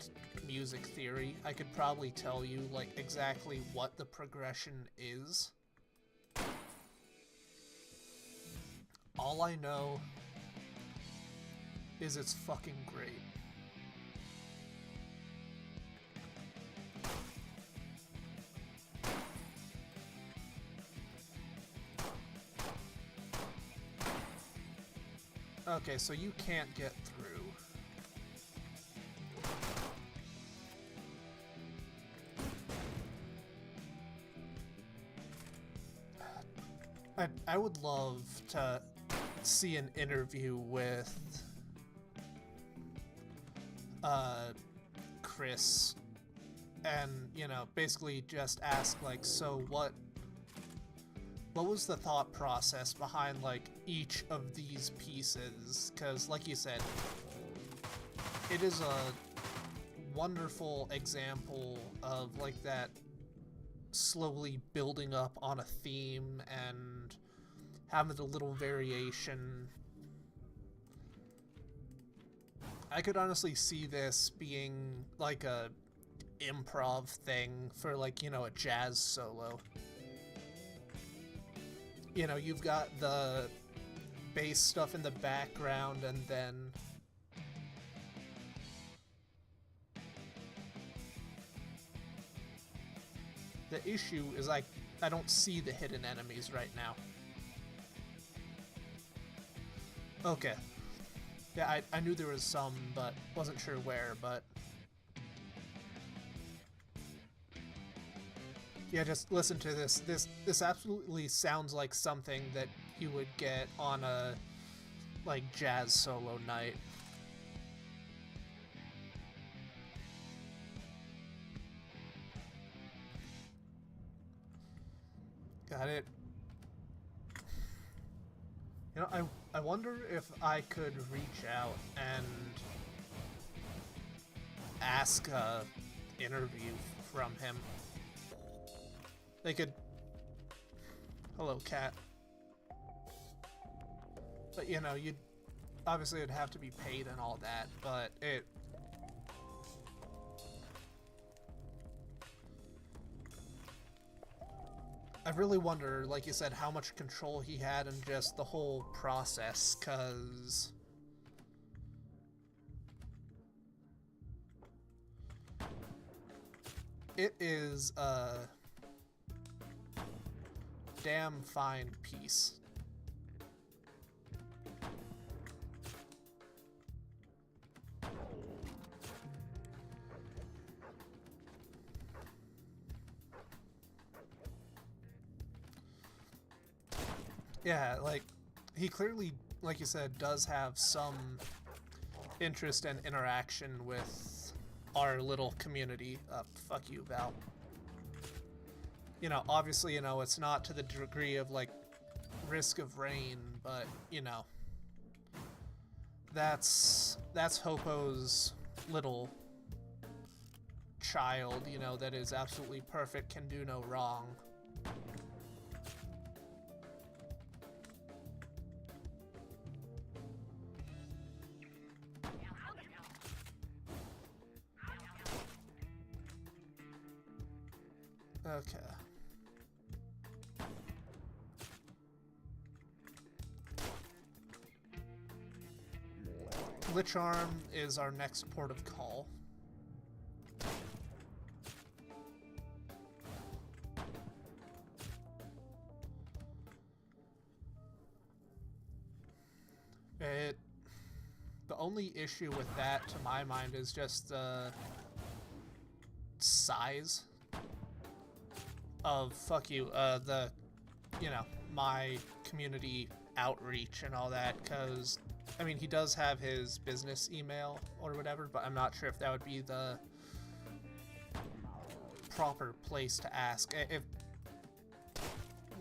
music theory, I could probably tell you, like, exactly what the progression is. All I know is it's fucking great. Okay, so you can't get through. I would love to see an interview with Chris and, you know, basically just ask, like, so what was the thought process behind, like, each of these pieces? Because, like you said, it is a wonderful example of, like, that slowly building up on a theme and having a little variation. I could honestly see this being, like, a improv thing for, like, you know, a jazz solo. You know, you've got the bass stuff in the background, and then the issue is, I don't see the hidden enemies right now. Okay. Yeah, I knew there was some, but wasn't sure where, but... Yeah, just listen to this. This absolutely sounds like something that you would get on a, like, jazz solo night. Got it. You know, I wonder if I could reach out and ask a interview from him. They could... Hello, cat. But, you know, you'd... Obviously, it'd have to be paid and all that, but it... I really wonder, like you said, how much control he had in just the whole process, 'cause... It is a damn fine piece. Yeah, like, he clearly, like you said, does have some interest and interaction with our little community. Fuck you, Val. You know, obviously, you know, it's not to the degree of, like, Risk of Rain, but, you know, that's Hopo's little child, you know, that is absolutely perfect, can do no wrong. Okay. Lich Arm is our next port of call. The only issue with that, to my mind, is just the size of, fuck you, you know, my community outreach and all that, because, I mean, he does have his business email or whatever, but I'm not sure if that would be the proper place to ask.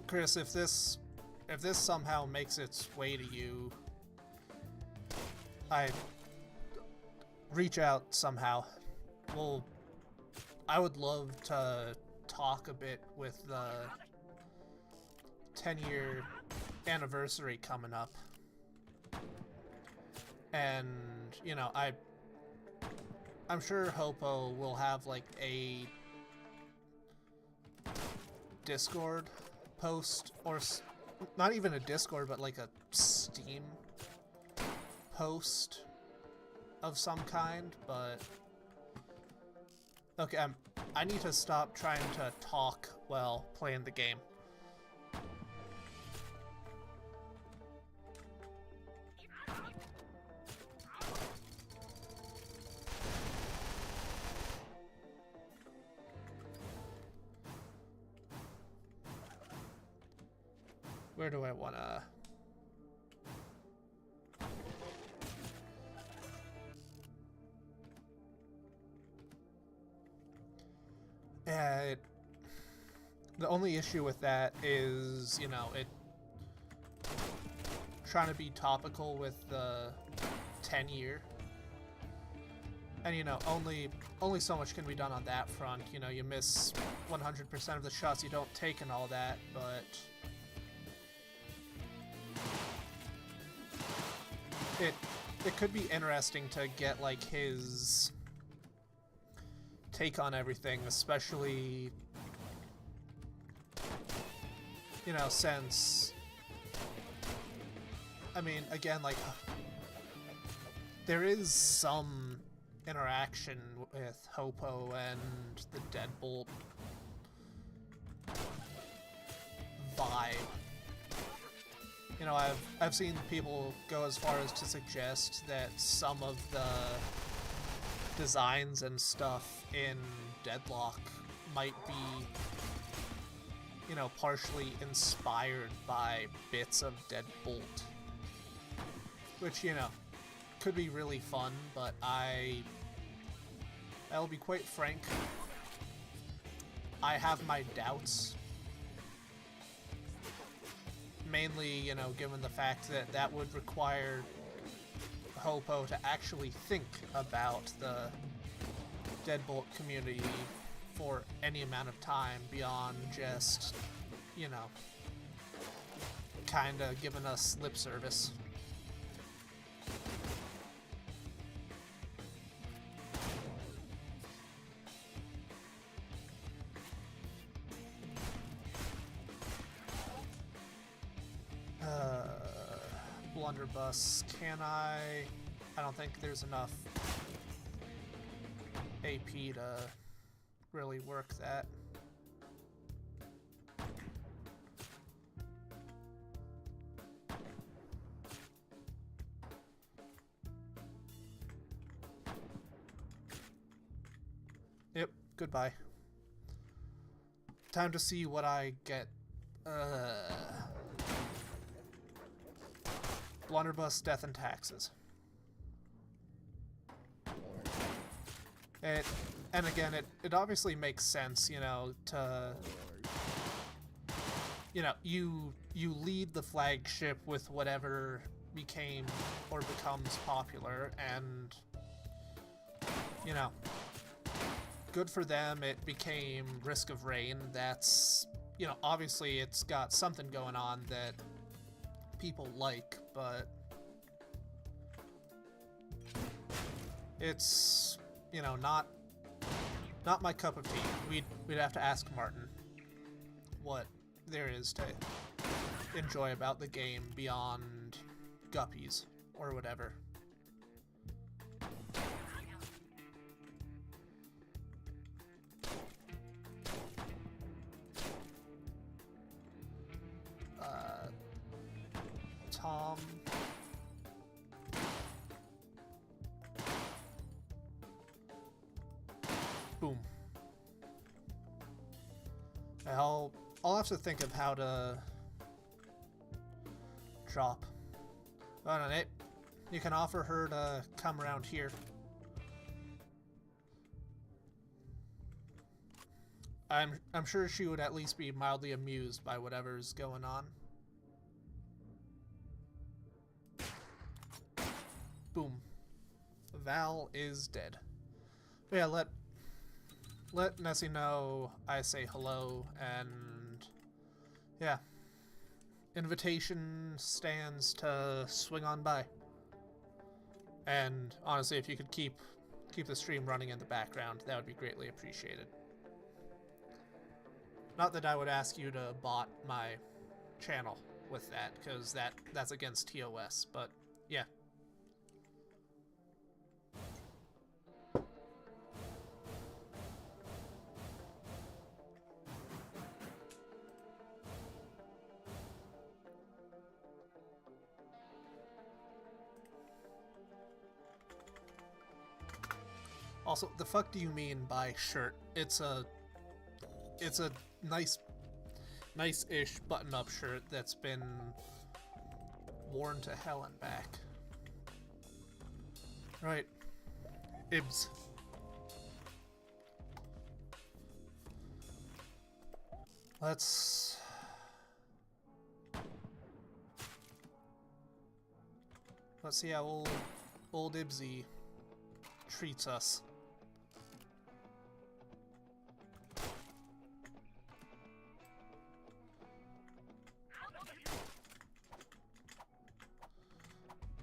Chris, if this somehow makes its way to you, I reach out somehow. Well, I would love to talk a bit with the 10-year anniversary coming up. And, you know, I'm sure Hopo will have, like, a Discord post, or not even a Discord, but like a Steam post of some kind, but okay, I need to stop trying to talk while playing the game. Where do I wanna... the only issue with that is, you know, trying to be topical with the 10-year. And, you know, only so much can be done on that front. You know, you miss 100% of the shots you don't take and all that, but... It could be interesting to get, like, his take on everything, especially, you know, since, I mean, again, like, there is some interaction with Hopo and the Deadbolt vibe. You know, I've seen people go as far as to suggest that some of the designs and stuff in Deadlock might be, you know, partially inspired by bits of Deadbolt. Which, you know, could be really fun, but I'll be quite frank, I have my doubts. Mainly, you know, given the fact that that would require Hopo to actually think about the Deadbolt community for any amount of time beyond just, you know, kinda giving us lip service. Blunderbuss, can I don't think there's enough AP to really work that. Yep, goodbye. Time to see what I get. Blunderbuss, death, and taxes. And again, it obviously makes sense, you know, to... You know, you lead the flagship with whatever became or becomes popular, and, you know, good for them, it became Risk of Rain. That's, you know, obviously it's got something going on that people like, but it's, you know, not my cup of tea. We'd have to ask Martin what there is to enjoy about the game beyond guppies or whatever. Tom. Boom. I'll have to think of how to drop. Oh no, Nate. You can offer her to come around here. I'm sure she would at least be mildly amused by whatever's going on. Boom. Val is dead. But yeah, let Nessie know I say hello, and yeah. Invitation stands to swing on by. And honestly, if you could keep the stream running in the background, that would be greatly appreciated. Not that I would ask you to bot my channel with that, because that's against TOS, but yeah. Also, the fuck do you mean by shirt? It's a nice-ish button-up shirt that's been worn to hell and back. Right. Ibs. Let's see how old Ibsy treats us.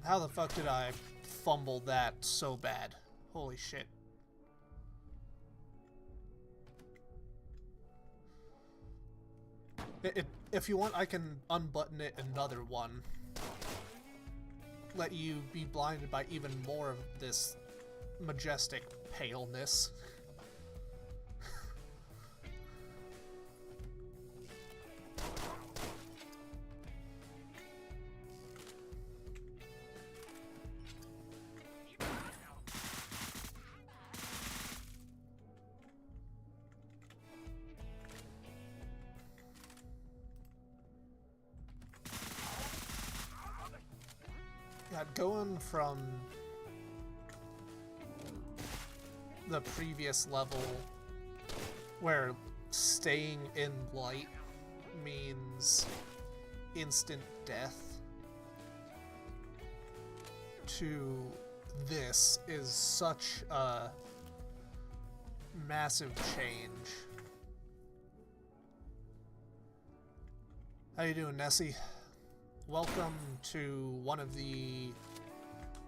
How the fuck did I fumble that so bad? Holy shit. If you want, I can unbutton it another one. Let you be blinded by even more of this majestic paleness. Yeah, going from the previous level where staying in light means instant death to this is such a massive change. How you doing, Nessie? Welcome to one of the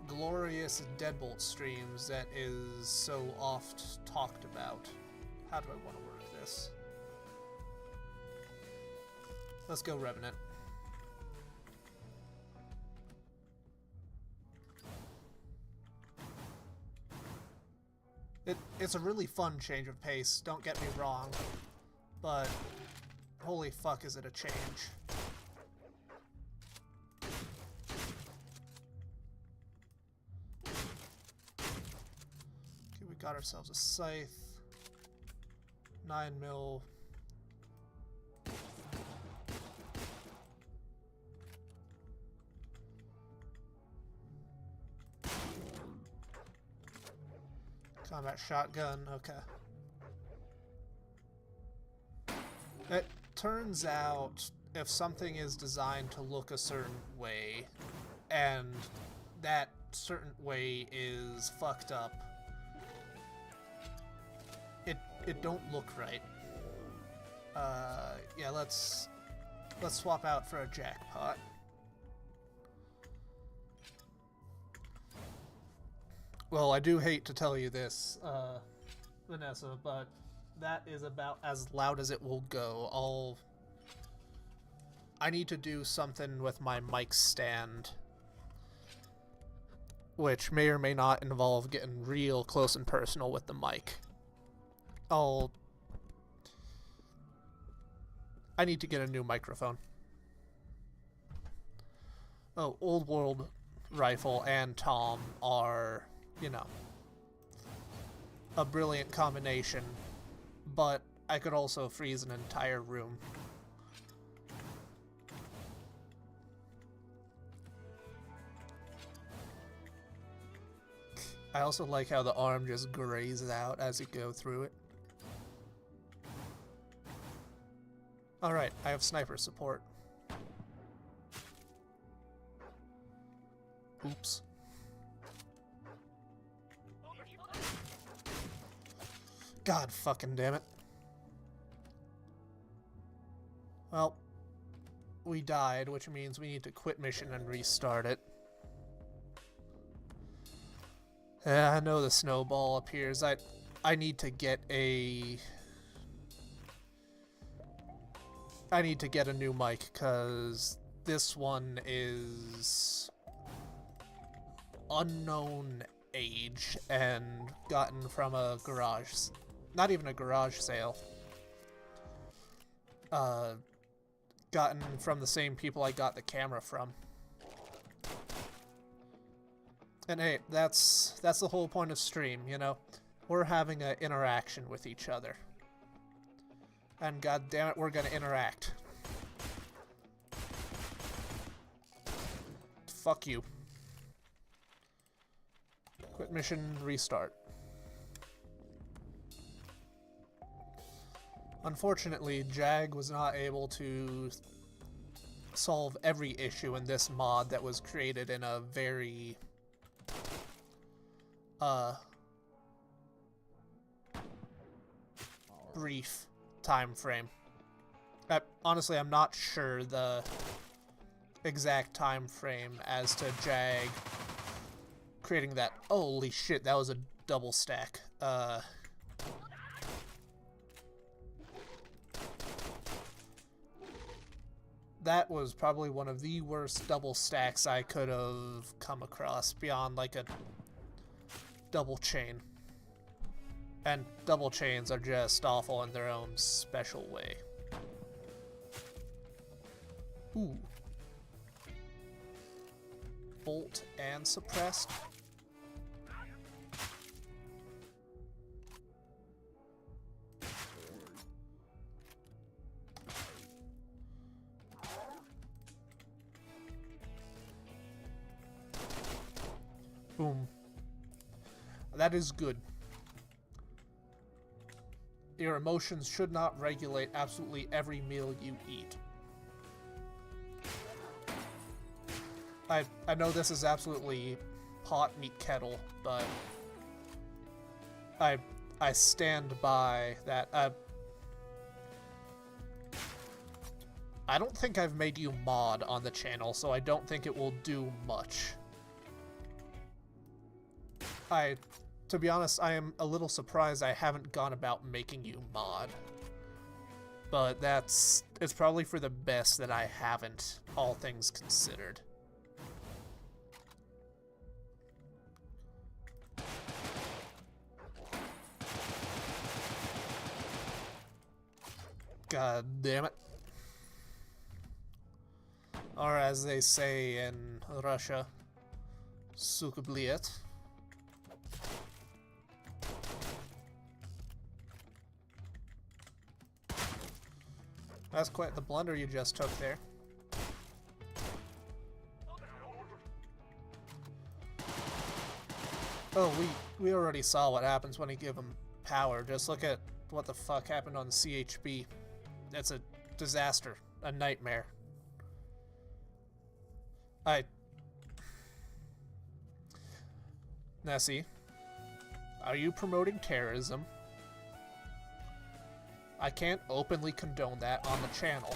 glorious Deadbolt streams that is so oft talked about. How do I want to work this? Let's go, Revenant. It's a really fun change of pace, don't get me wrong, but holy fuck is it a change. Got ourselves a scythe, 9mm. Combat shotgun, okay. It turns out if something is designed to look a certain way, and that certain way is fucked up, it don't look right. Yeah, let's swap out for a jackpot. Well, I do hate to tell you this, Vanessa, but that is about as loud as it will go. I need to do something with my mic stand, which may or may not involve getting real close and personal with the mic. I need to get a new microphone. Oh, Old World Rifle and Tom are, you know, a brilliant combination, but I could also freeze an entire room. I also like how the arm just grazes out as you go through it. Alright, I have sniper support. Oops. God fucking damn it. Well, we died, which means we need to quit mission and restart it. Yeah, I know the snowball appears. I need to get a... I need to get a new mic, because this one is unknown age and gotten from a garage... Not even a garage sale. Gotten from the same people I got the camera from. And hey, that's the whole point of stream, you know? We're having an interaction with each other. And god damn it, we're gonna interact. Fuck you. Quit mission, restart. Unfortunately, Jag was not able to solve every issue in this mod that was created in a very brief time frame. Honestly, I'm not sure the exact time frame as to Jag creating that. Holy shit, that was a double stack. That was probably one of the worst double stacks I could have come across beyond like a double chain. And double chains are just awful in their own special way. Ooh. Bolt and suppressed. Boom. That is good. Your emotions should not regulate absolutely every meal you eat. I know this is absolutely pot meat kettle, but I stand by that. I don't think I've made you mod on the channel, so I don't think it will do much. To be honest, I am a little surprised I haven't gone about making you mod. But it's probably for the best that I haven't, all things considered. God damn it. Or as they say in Russia, suka bliet. That's quite the blunder you just took there. Oh, we already saw what happens when you give him power. Just look at what the fuck happened on the CHB. It's a disaster. A nightmare. Nessie, are you promoting terrorism? I can't openly condone that on the channel.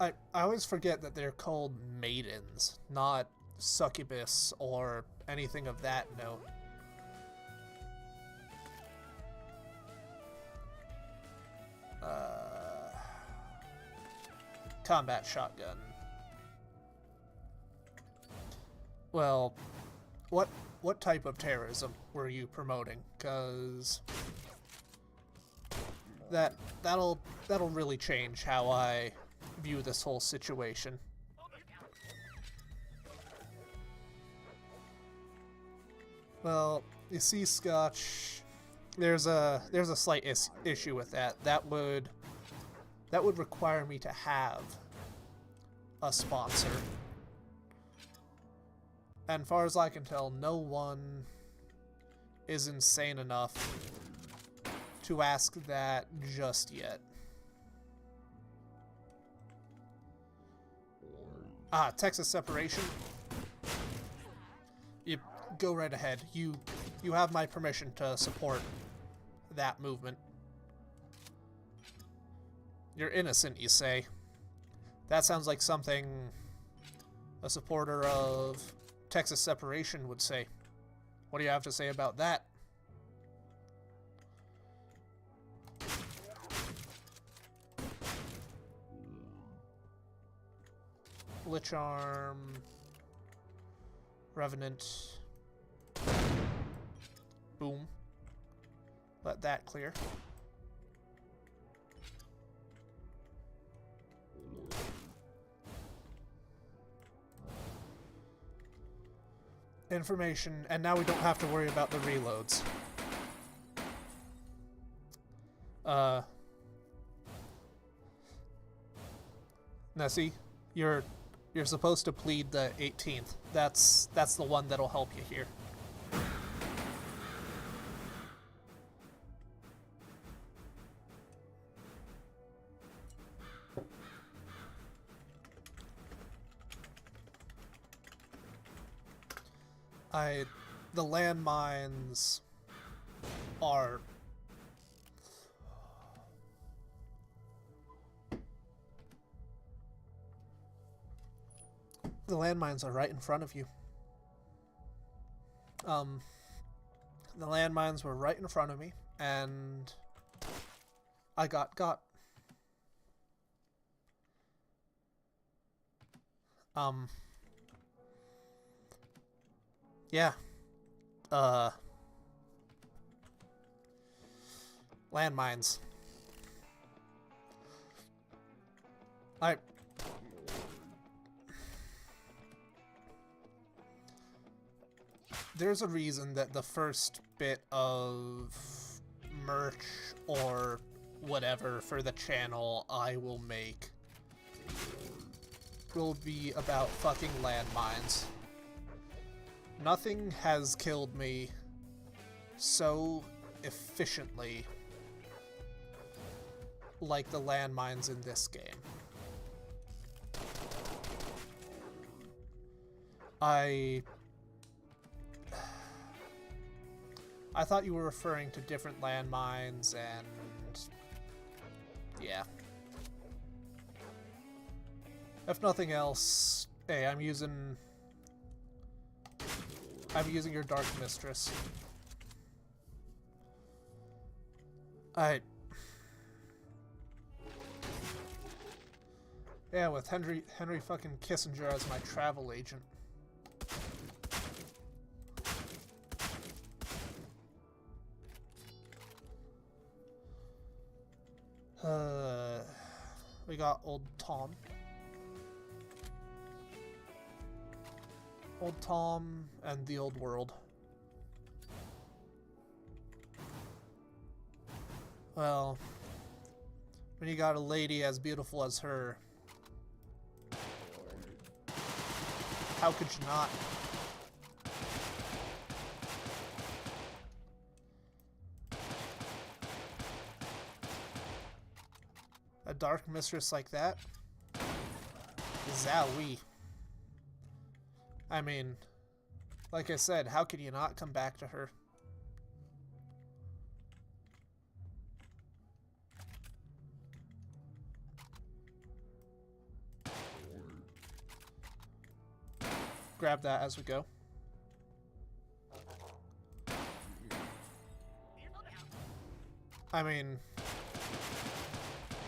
I always forget that they're called maidens, not succubus or anything of that note. Combat shotgun. Well, what type of terrorism were you promoting? 'Cause that'll really change how I view this whole situation. Well, you see, Scotch, there's a slight issue with that. That would require me to have a sponsor. And far as I can tell, no one is insane enough to ask that just yet. Ah, Texas separation. go right ahead. You have my permission to support that movement. You're innocent, you say. That sounds like something a supporter of Texas separation would say. What do you have to say about that? Lich Arm, Revenant, boom. Let that clear. Information, and now we don't have to worry about the reloads. Nessie, you're supposed to plead the 18th. That's the one that'll help you here. The landmines are... The landmines are right in front of you. The landmines were right in front of me, and I got. Yeah. Landmines. There's a reason that the first bit of merch or whatever for the channel I will make will be about fucking landmines. Nothing has killed me so efficiently like the landmines in this game. I thought you were referring to different landmines, and yeah. If nothing else, hey, I'm using your Dark Mistress. Yeah, with Henry fucking Kissinger as my travel agent. We got Old Tom. Old Tom and the Old World. Well, when you got a lady as beautiful as her, how could you not? A dark mistress like that? Zowie. I mean, like I said, how could you not come back to her? Grab that as we go. I mean,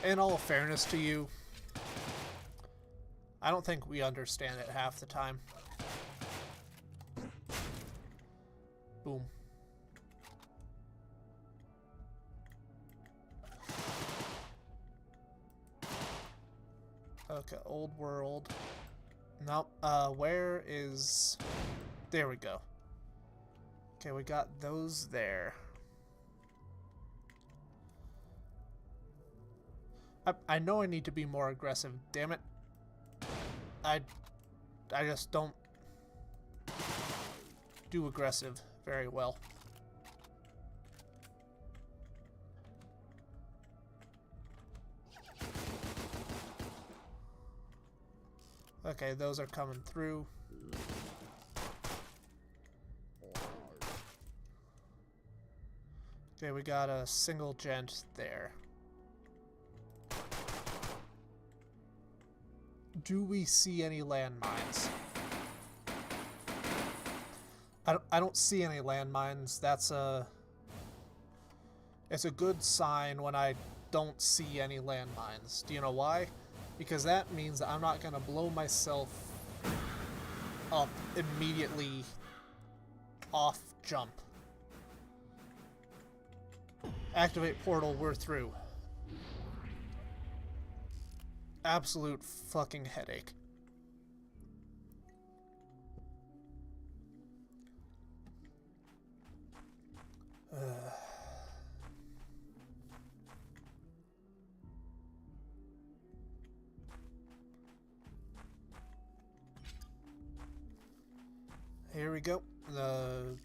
in all fairness to you, I don't think we understand it half the time. Boom. Okay, Old World. Nope. Where is... There we go. Okay, we got those there. I know I need to be more aggressive. Damn it. I just don't do aggressive very well. Okay, those are coming through. Okay, we got a single gent there. Do we see any landmines? I don't see any landmines. It's a good sign when I don't see any landmines. Do you know why? Because that means that I'm not gonna blow myself up immediately off jump. Activate portal, we're through. Absolute fucking headache. Here we go. The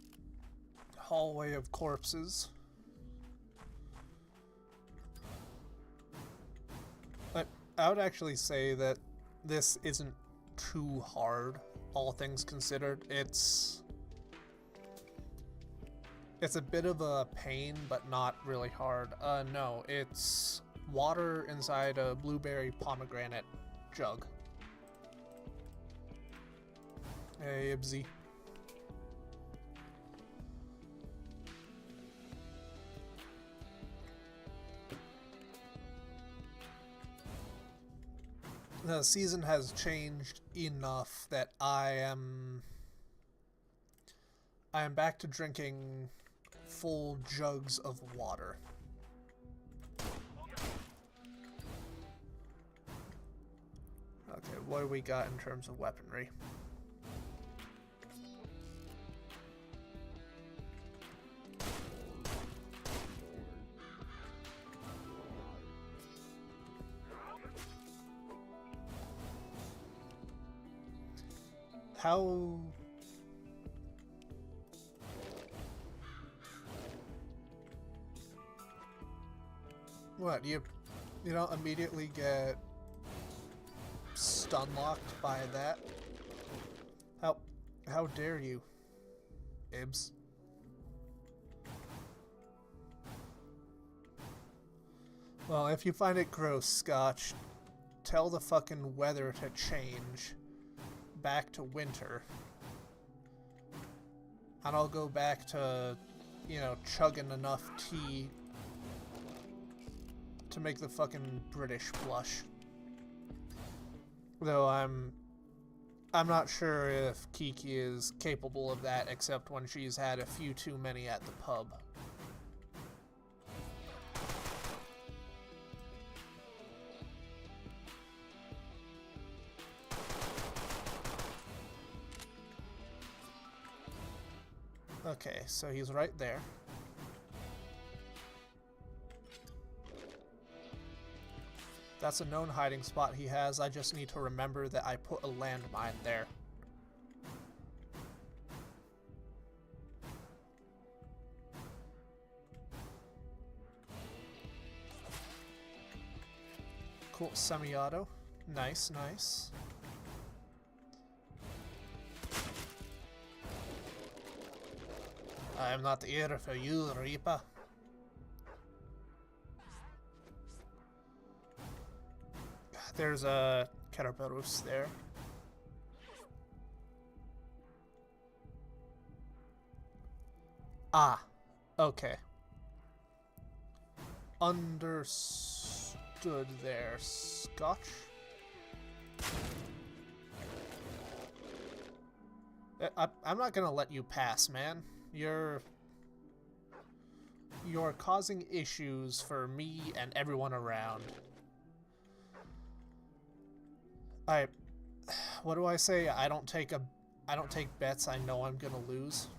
hallway of corpses. I would actually say that this isn't too hard, all things considered. It's a bit of a pain, but not really hard. No, it's water inside a blueberry pomegranate jug. Hey, Ibsy. The season has changed enough that I am back to drinking full jugs of water. Okay, what do we got in terms of weaponry? How... What, you don't immediately get stun locked by that? How dare you, Ibs? Well, if you find it gross, Scotch, tell the fucking weather to change back to winter. And I'll go back to, you know, chugging enough tea to make the fucking British blush. Though I'm not sure if Kiki is capable of that, except when she's had a few too many at the pub. Okay, so he's right there. That's a known hiding spot he has. I just need to remember that I put a landmine there. Cool, semi-auto. Nice, nice. I am not here for you, Reaper. There's a Kerberos there. Ah, okay. Understood there, Scotch. I'm not gonna let you pass, man. You're causing issues for me and everyone around. What do I say? I don't take bets I know I'm gonna lose.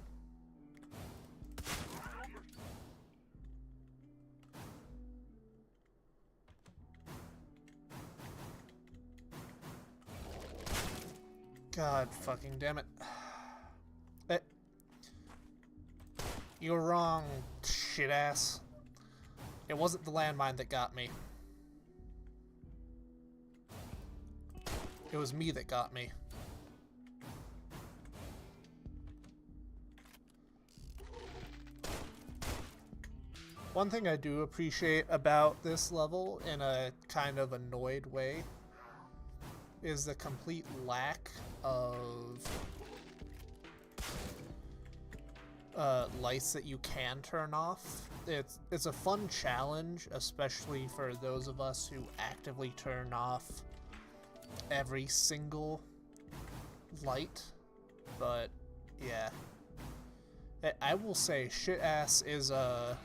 God fucking damn it. You're wrong, shit ass. It wasn't the landmine that got me. It was me that got me. One thing I do appreciate about this level, in a kind of annoyed way, is the complete lack of lights that you can turn off. It's a fun challenge, especially for those of us who actively turn off every single light, but yeah. I will say shit ass is a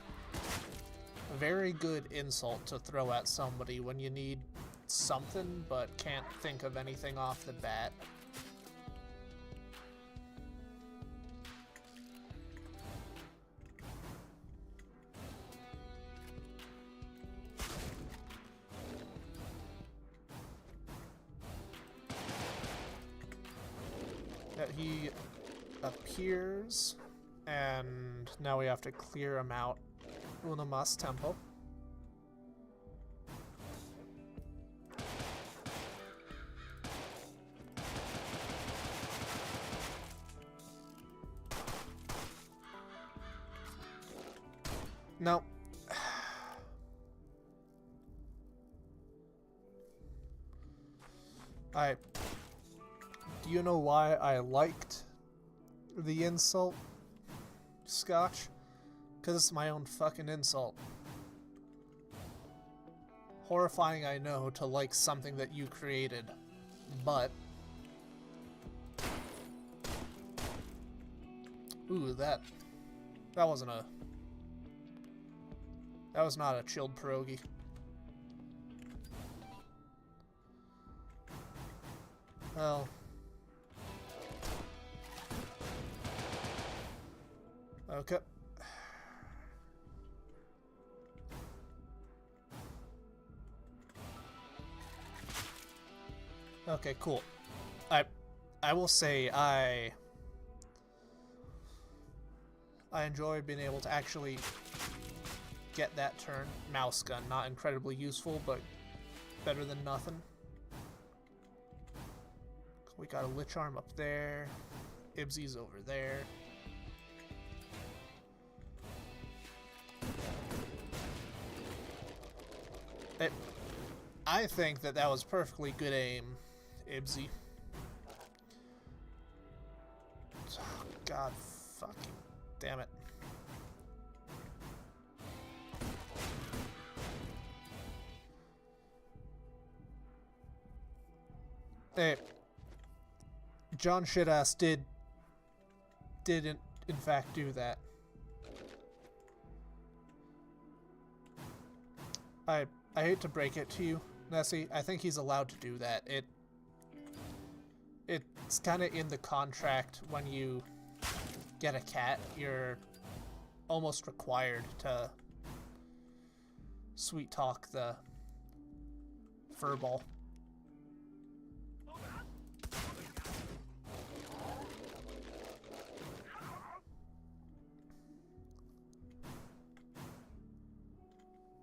very good insult to throw at somebody when you need something but can't think of anything off the bat. He appears, and now we have to clear him out. Uno mas tempo. No. Do you know why I liked the insult, Scotch? Because it's my own fucking insult. Horrifying, I know, to like something that you created, but... Ooh, that wasn't a... That was not a chilled pierogi. Well... Okay. Okay, cool. I will say I enjoy being able to actually get that turn. Mouse gun, not incredibly useful, but better than nothing. We got a Lich Arm up there. Ibsy's over there. I think that was perfectly good aim, Ibsy. Oh, God fucking damn it. Hey, John Shitass did in fact do that. I hate to break it to you, Nessie. I think he's allowed to do that. It's kind of in the contract when you get a cat. You're almost required to sweet talk the furball.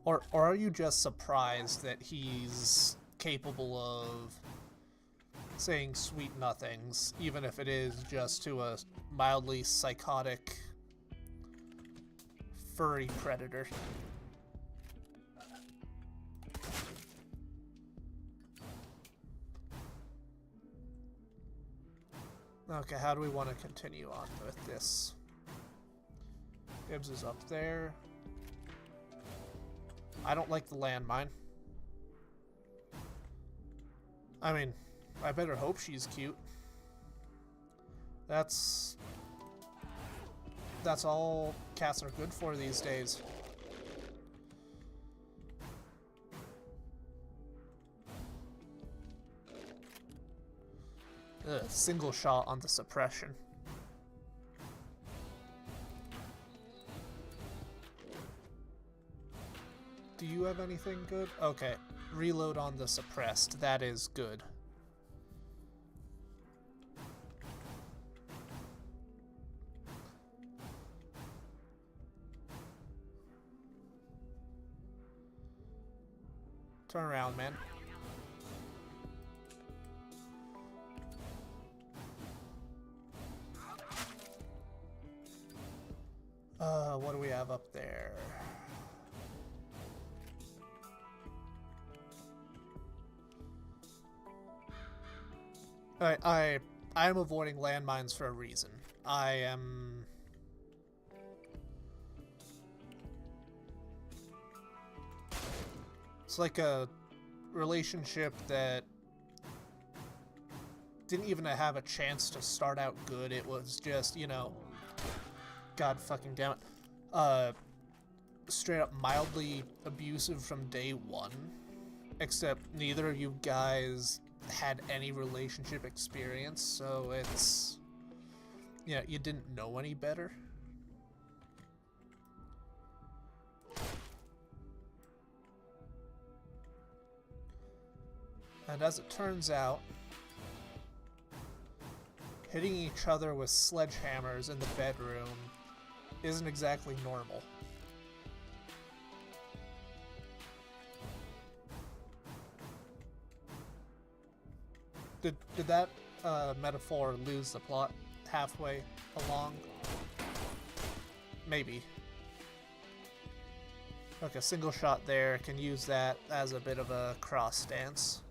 Or are you just surprised that he's capable of saying sweet nothings, even if it is just to a mildly psychotic furry predator? Okay, how do we want to continue on with this? Gibbs is up there. I don't like the landmine. I mean, I better hope she's cute. That's all cats are good for these days. Ugh, single shot on the suppression. Do you have anything good? Okay, reload on the suppressed. That is good. Turn around, man. What do we have up there? I am avoiding landmines for a reason. I am... It's like a relationship that didn't even have a chance to start out good. It was just, you know, God fucking damn it, straight up mildly abusive from day one, except neither of you guys had any relationship experience, so it's, you know, you didn't know any better. And as it turns out, hitting each other with sledgehammers in the bedroom isn't exactly normal. Did that metaphor lose the plot halfway along? Maybe. Okay, a single shot there. Can use that as a bit of a cross stance.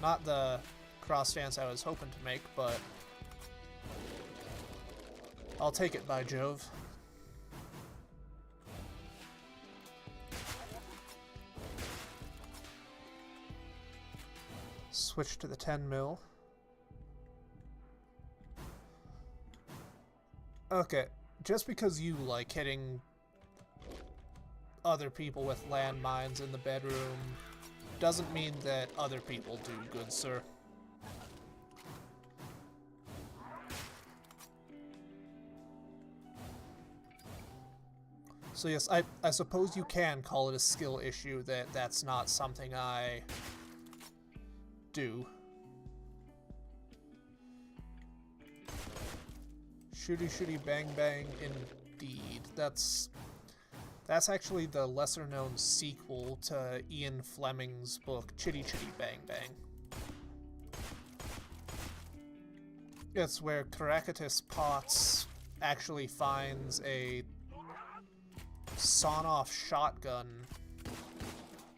Not the cross stance I was hoping to make, but I'll take it, by Jove. Switch to the 10 mil. Okay, just because you like hitting other people with landmines in the bedroom doesn't mean that other people do, good sir. So yes, I suppose you can call it a skill issue that that's not something I do. Shooty shooty bang bang, indeed. That's actually the lesser-known sequel to Ian Fleming's book, Chitty Chitty Bang Bang. It's where Caractacus Potts actually finds a sawn-off shotgun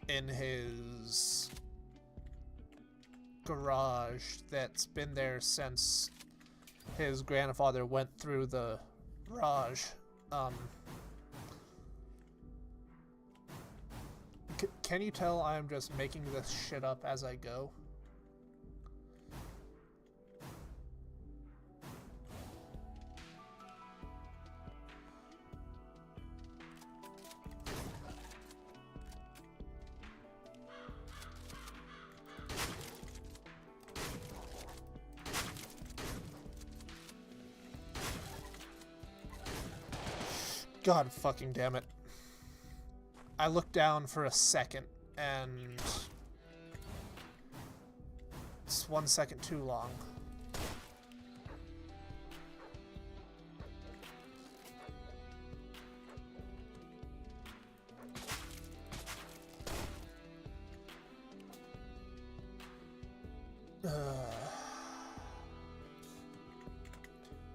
in his garage that's been there since his grandfather went through the garage. Can you tell I'm just making this shit up as I go? God fucking damn it. I looked down for a second, and it's 1 second too long.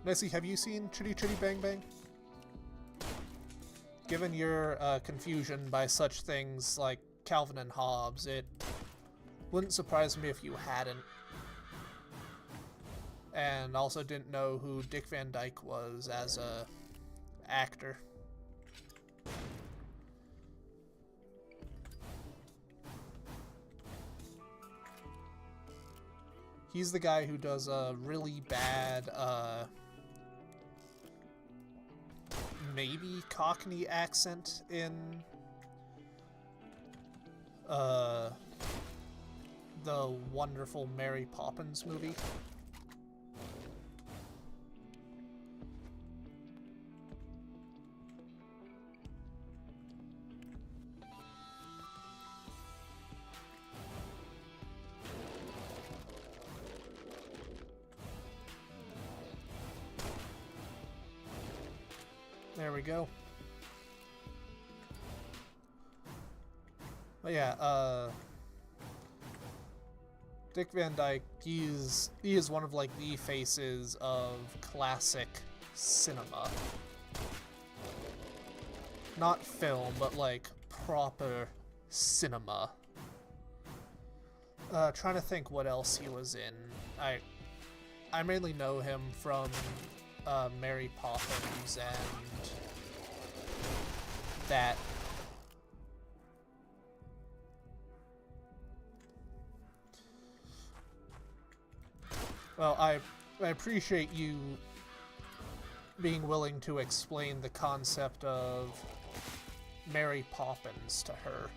Nessie, have you seen Chitty Chitty Bang Bang? Given your confusion by such things like Calvin and Hobbes, it wouldn't surprise me if you hadn't. And also didn't know who Dick Van Dyke was as a actor. He's the guy who does a really bad, maybe Cockney accent in the wonderful Mary Poppins movie. There we go. But yeah, Dick Van Dyke, he is one of like the faces of classic cinema. Not film, but like proper cinema. Trying to think what else he was in. I mainly know him from Mary Poppins and that. Well, I appreciate you being willing to explain the concept of Mary Poppins to her.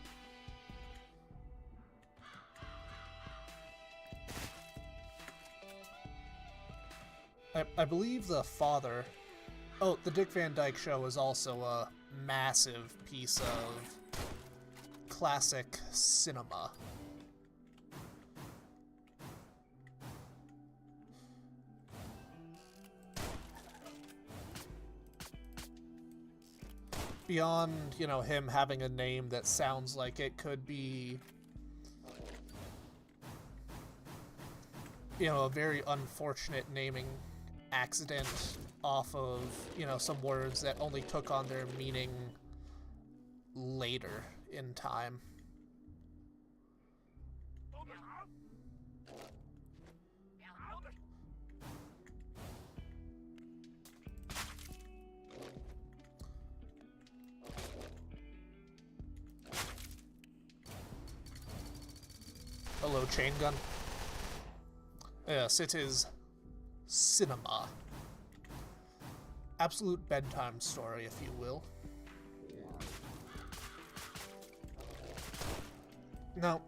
I believe the father... Oh, the Dick Van Dyke Show is also a massive piece of classic cinema. Beyond, you know, him having a name that sounds like it could be, you know, a very unfortunate naming accident off of, you know, some words that only took on their meaning later in time. Hello, chain gun. Yes, it is cinema. Absolute bedtime story, if you will. Now,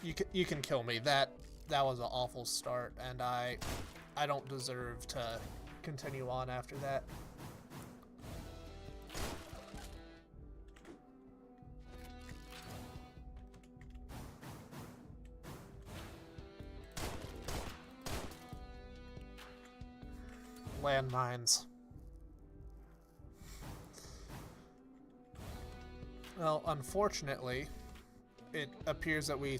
you can kill me. That was an awful start, and I don't deserve to continue on after that. Landmines. Well, unfortunately, it appears that we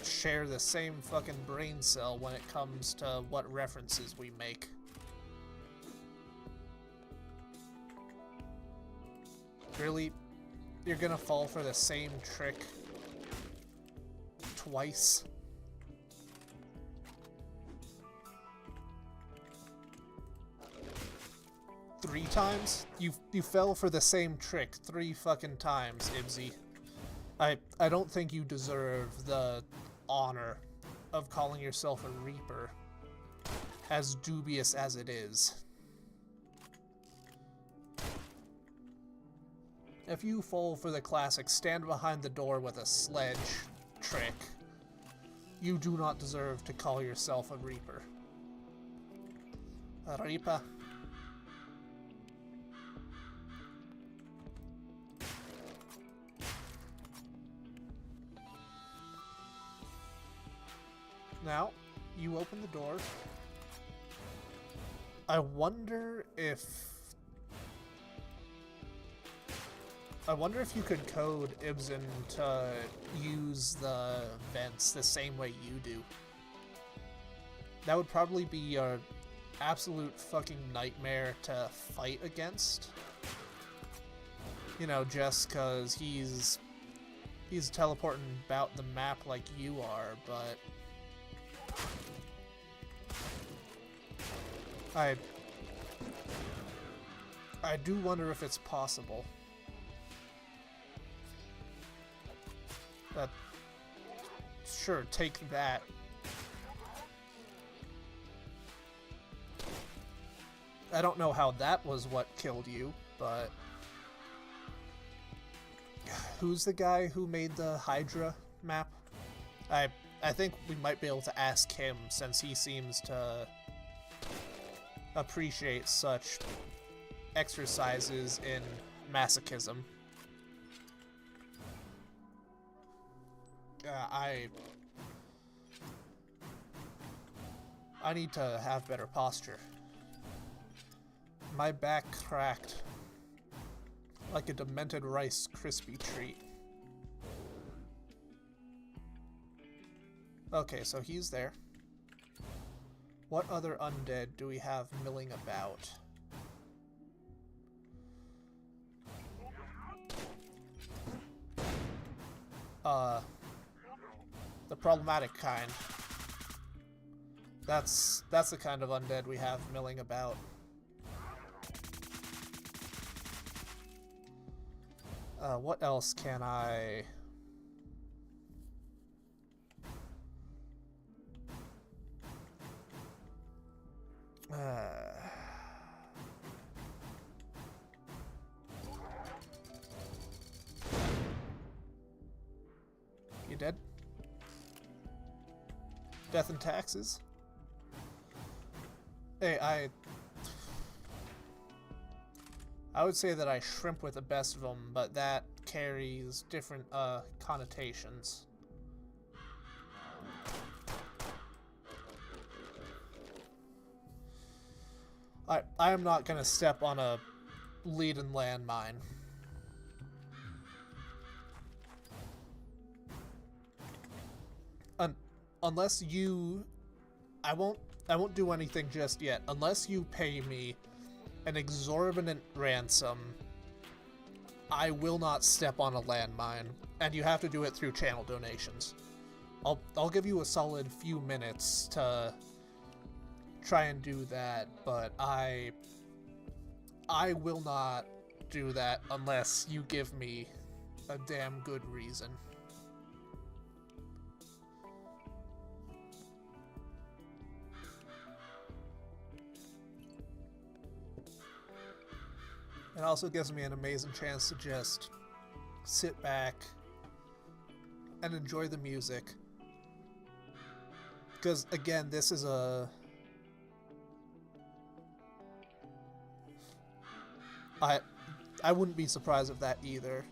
share the same fucking brain cell when it comes to what references we make. Really? You're gonna fall for the same trick twice? Three times? You fell for the same trick 3 fucking times, Ibsy. I don't think you deserve the honor of calling yourself a Reaper, as dubious as it is. If you fall for the classic stand behind the door with a sledge trick, you do not deserve to call yourself a Reaper. A Reaper? Now, you open the door. I wonder if you could code Ibsen to use the vents the same way you do. That would probably be an absolute fucking nightmare to fight against. You know, just because he's teleporting about the map like you are, but I do wonder if it's possible. But sure, take that. I don't know how that was what killed you, but who's the guy who made the Hydra map? I think we might be able to ask him, since he seems to appreciate such exercises in masochism. I need to have better posture. My back cracked like a demented Rice Krispie treat. Okay, so he's there. What other undead do we have milling about? The problematic kind. That's the kind of undead we have milling about. What else can I... You dead? Death and taxes? Hey, I would say that I shrimp with the best of them, but that carries different connotations. I am not gonna step on a lead-in landmine. Unless you... I won't do anything just yet. Unless you pay me an exorbitant ransom, I will not step on a landmine, and you have to do it through channel donations. I'll give you a solid few minutes to try and do that, but I will not do that unless you give me a damn good reason. It also gives me an amazing chance to just sit back and enjoy the music. Because, again, this is a... I wouldn't be surprised if that either.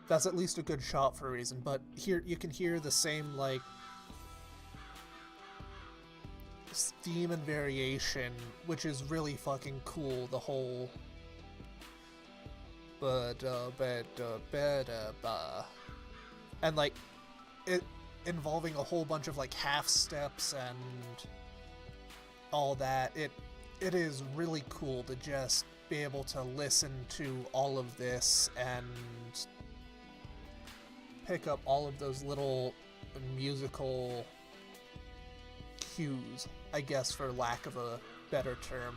That's at least a good shot for a reason, but here you can hear the same, like, theme and variation, which is really fucking cool, the whole and like it involving a whole bunch of like half steps and all that. It is really cool to just be able to listen to all of this and pick up all of those little musical cues, I guess, for lack of a better term.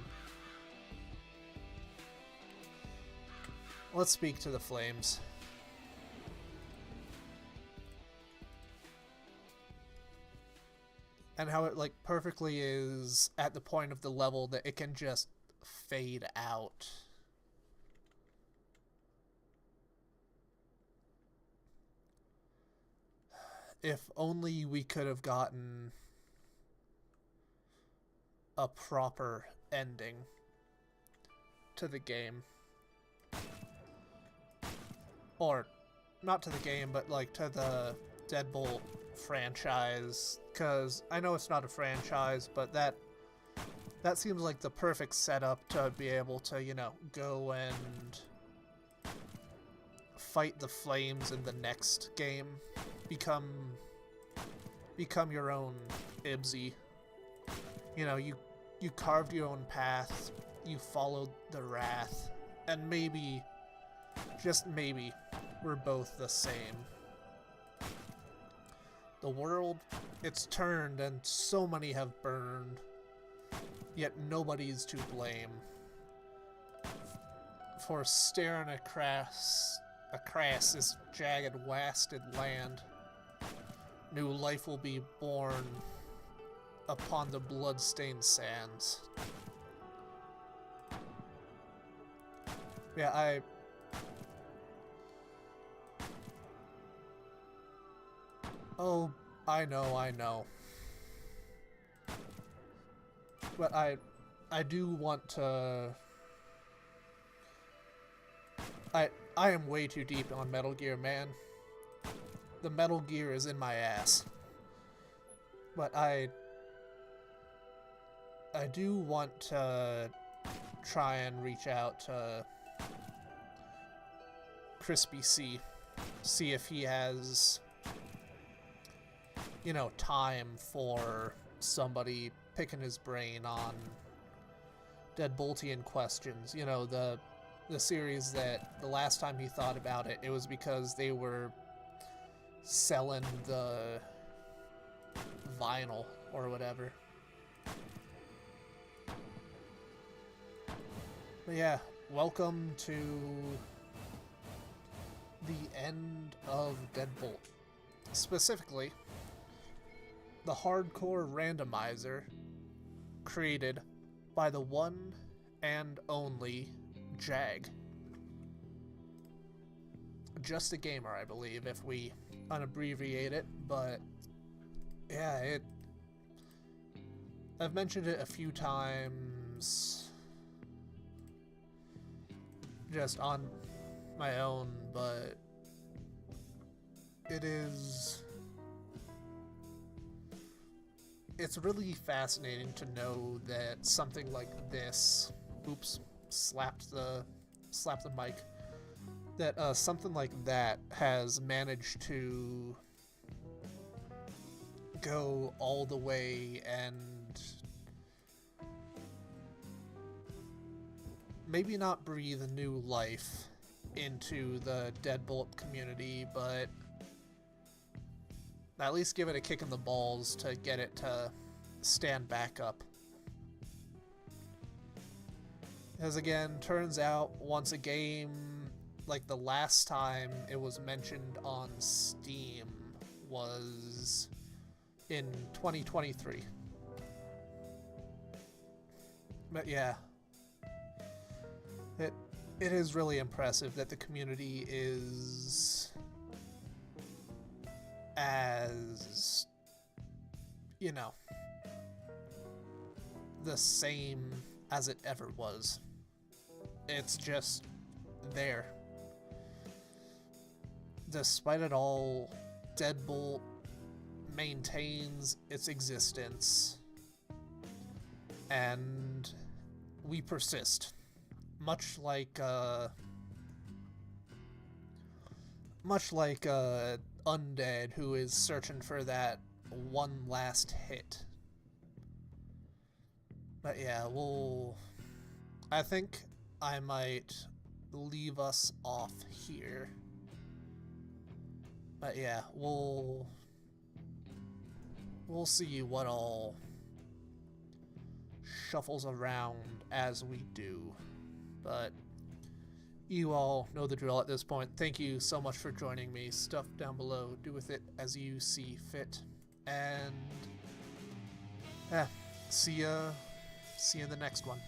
Let's speak to the flames. And how it, like, perfectly is at the point of the level that it can just fade out. If only we could have gotten a proper ending to the game. Or, not to the game, but like to the Deadbolt franchise, because I know it's not a franchise, but that seems like the perfect setup to be able to, you know, go and fight the flames in the next game. Become your own Ibsy. You know, you carved your own path, you followed the wrath, and maybe, just maybe, we're both the same. The world, it's turned and so many have burned, yet nobody's to blame. For staring across this jagged, wasted land, new life will be born upon the blood-stained sands. Yeah, Oh, I know. But I do want to... I am way too deep on Metal Gear, man. The Metal Gear is in my ass. But I do want to try and reach out to Crispy C. See if he has, you know, time for somebody picking his brain on Deadboltian questions. You know, the series that the last time he thought about it, it was because they were selling the vinyl or whatever. But yeah, welcome to the end of Deadbolt. Specifically, the hardcore randomizer created by the one and only Jag. Just a Gamer, I believe, if we unabbreviate it, but yeah, I've mentioned it a few times just on my own, but it's really fascinating to know that something like this, oops, slapped the mic, that something like that has managed to go all the way and maybe not breathe new life into the Deadbolt community, but at least give it a kick in the balls to get it to stand back up. As again, turns out once a game, like the last time it was mentioned on Steam was in 2023. But yeah, it is really impressive that the community is as, you know, the same as it ever was. It's just there. Despite it all, Deadbolt maintains its existence, and we persist. Much like Undead, who is searching for that one last hit. But yeah, I think I might leave us off here. But yeah, we'll see what all shuffles around as we do. But you all know the drill at this point. Thank you so much for joining me. Stuff down below. Do with it as you see fit. And see ya in the next one.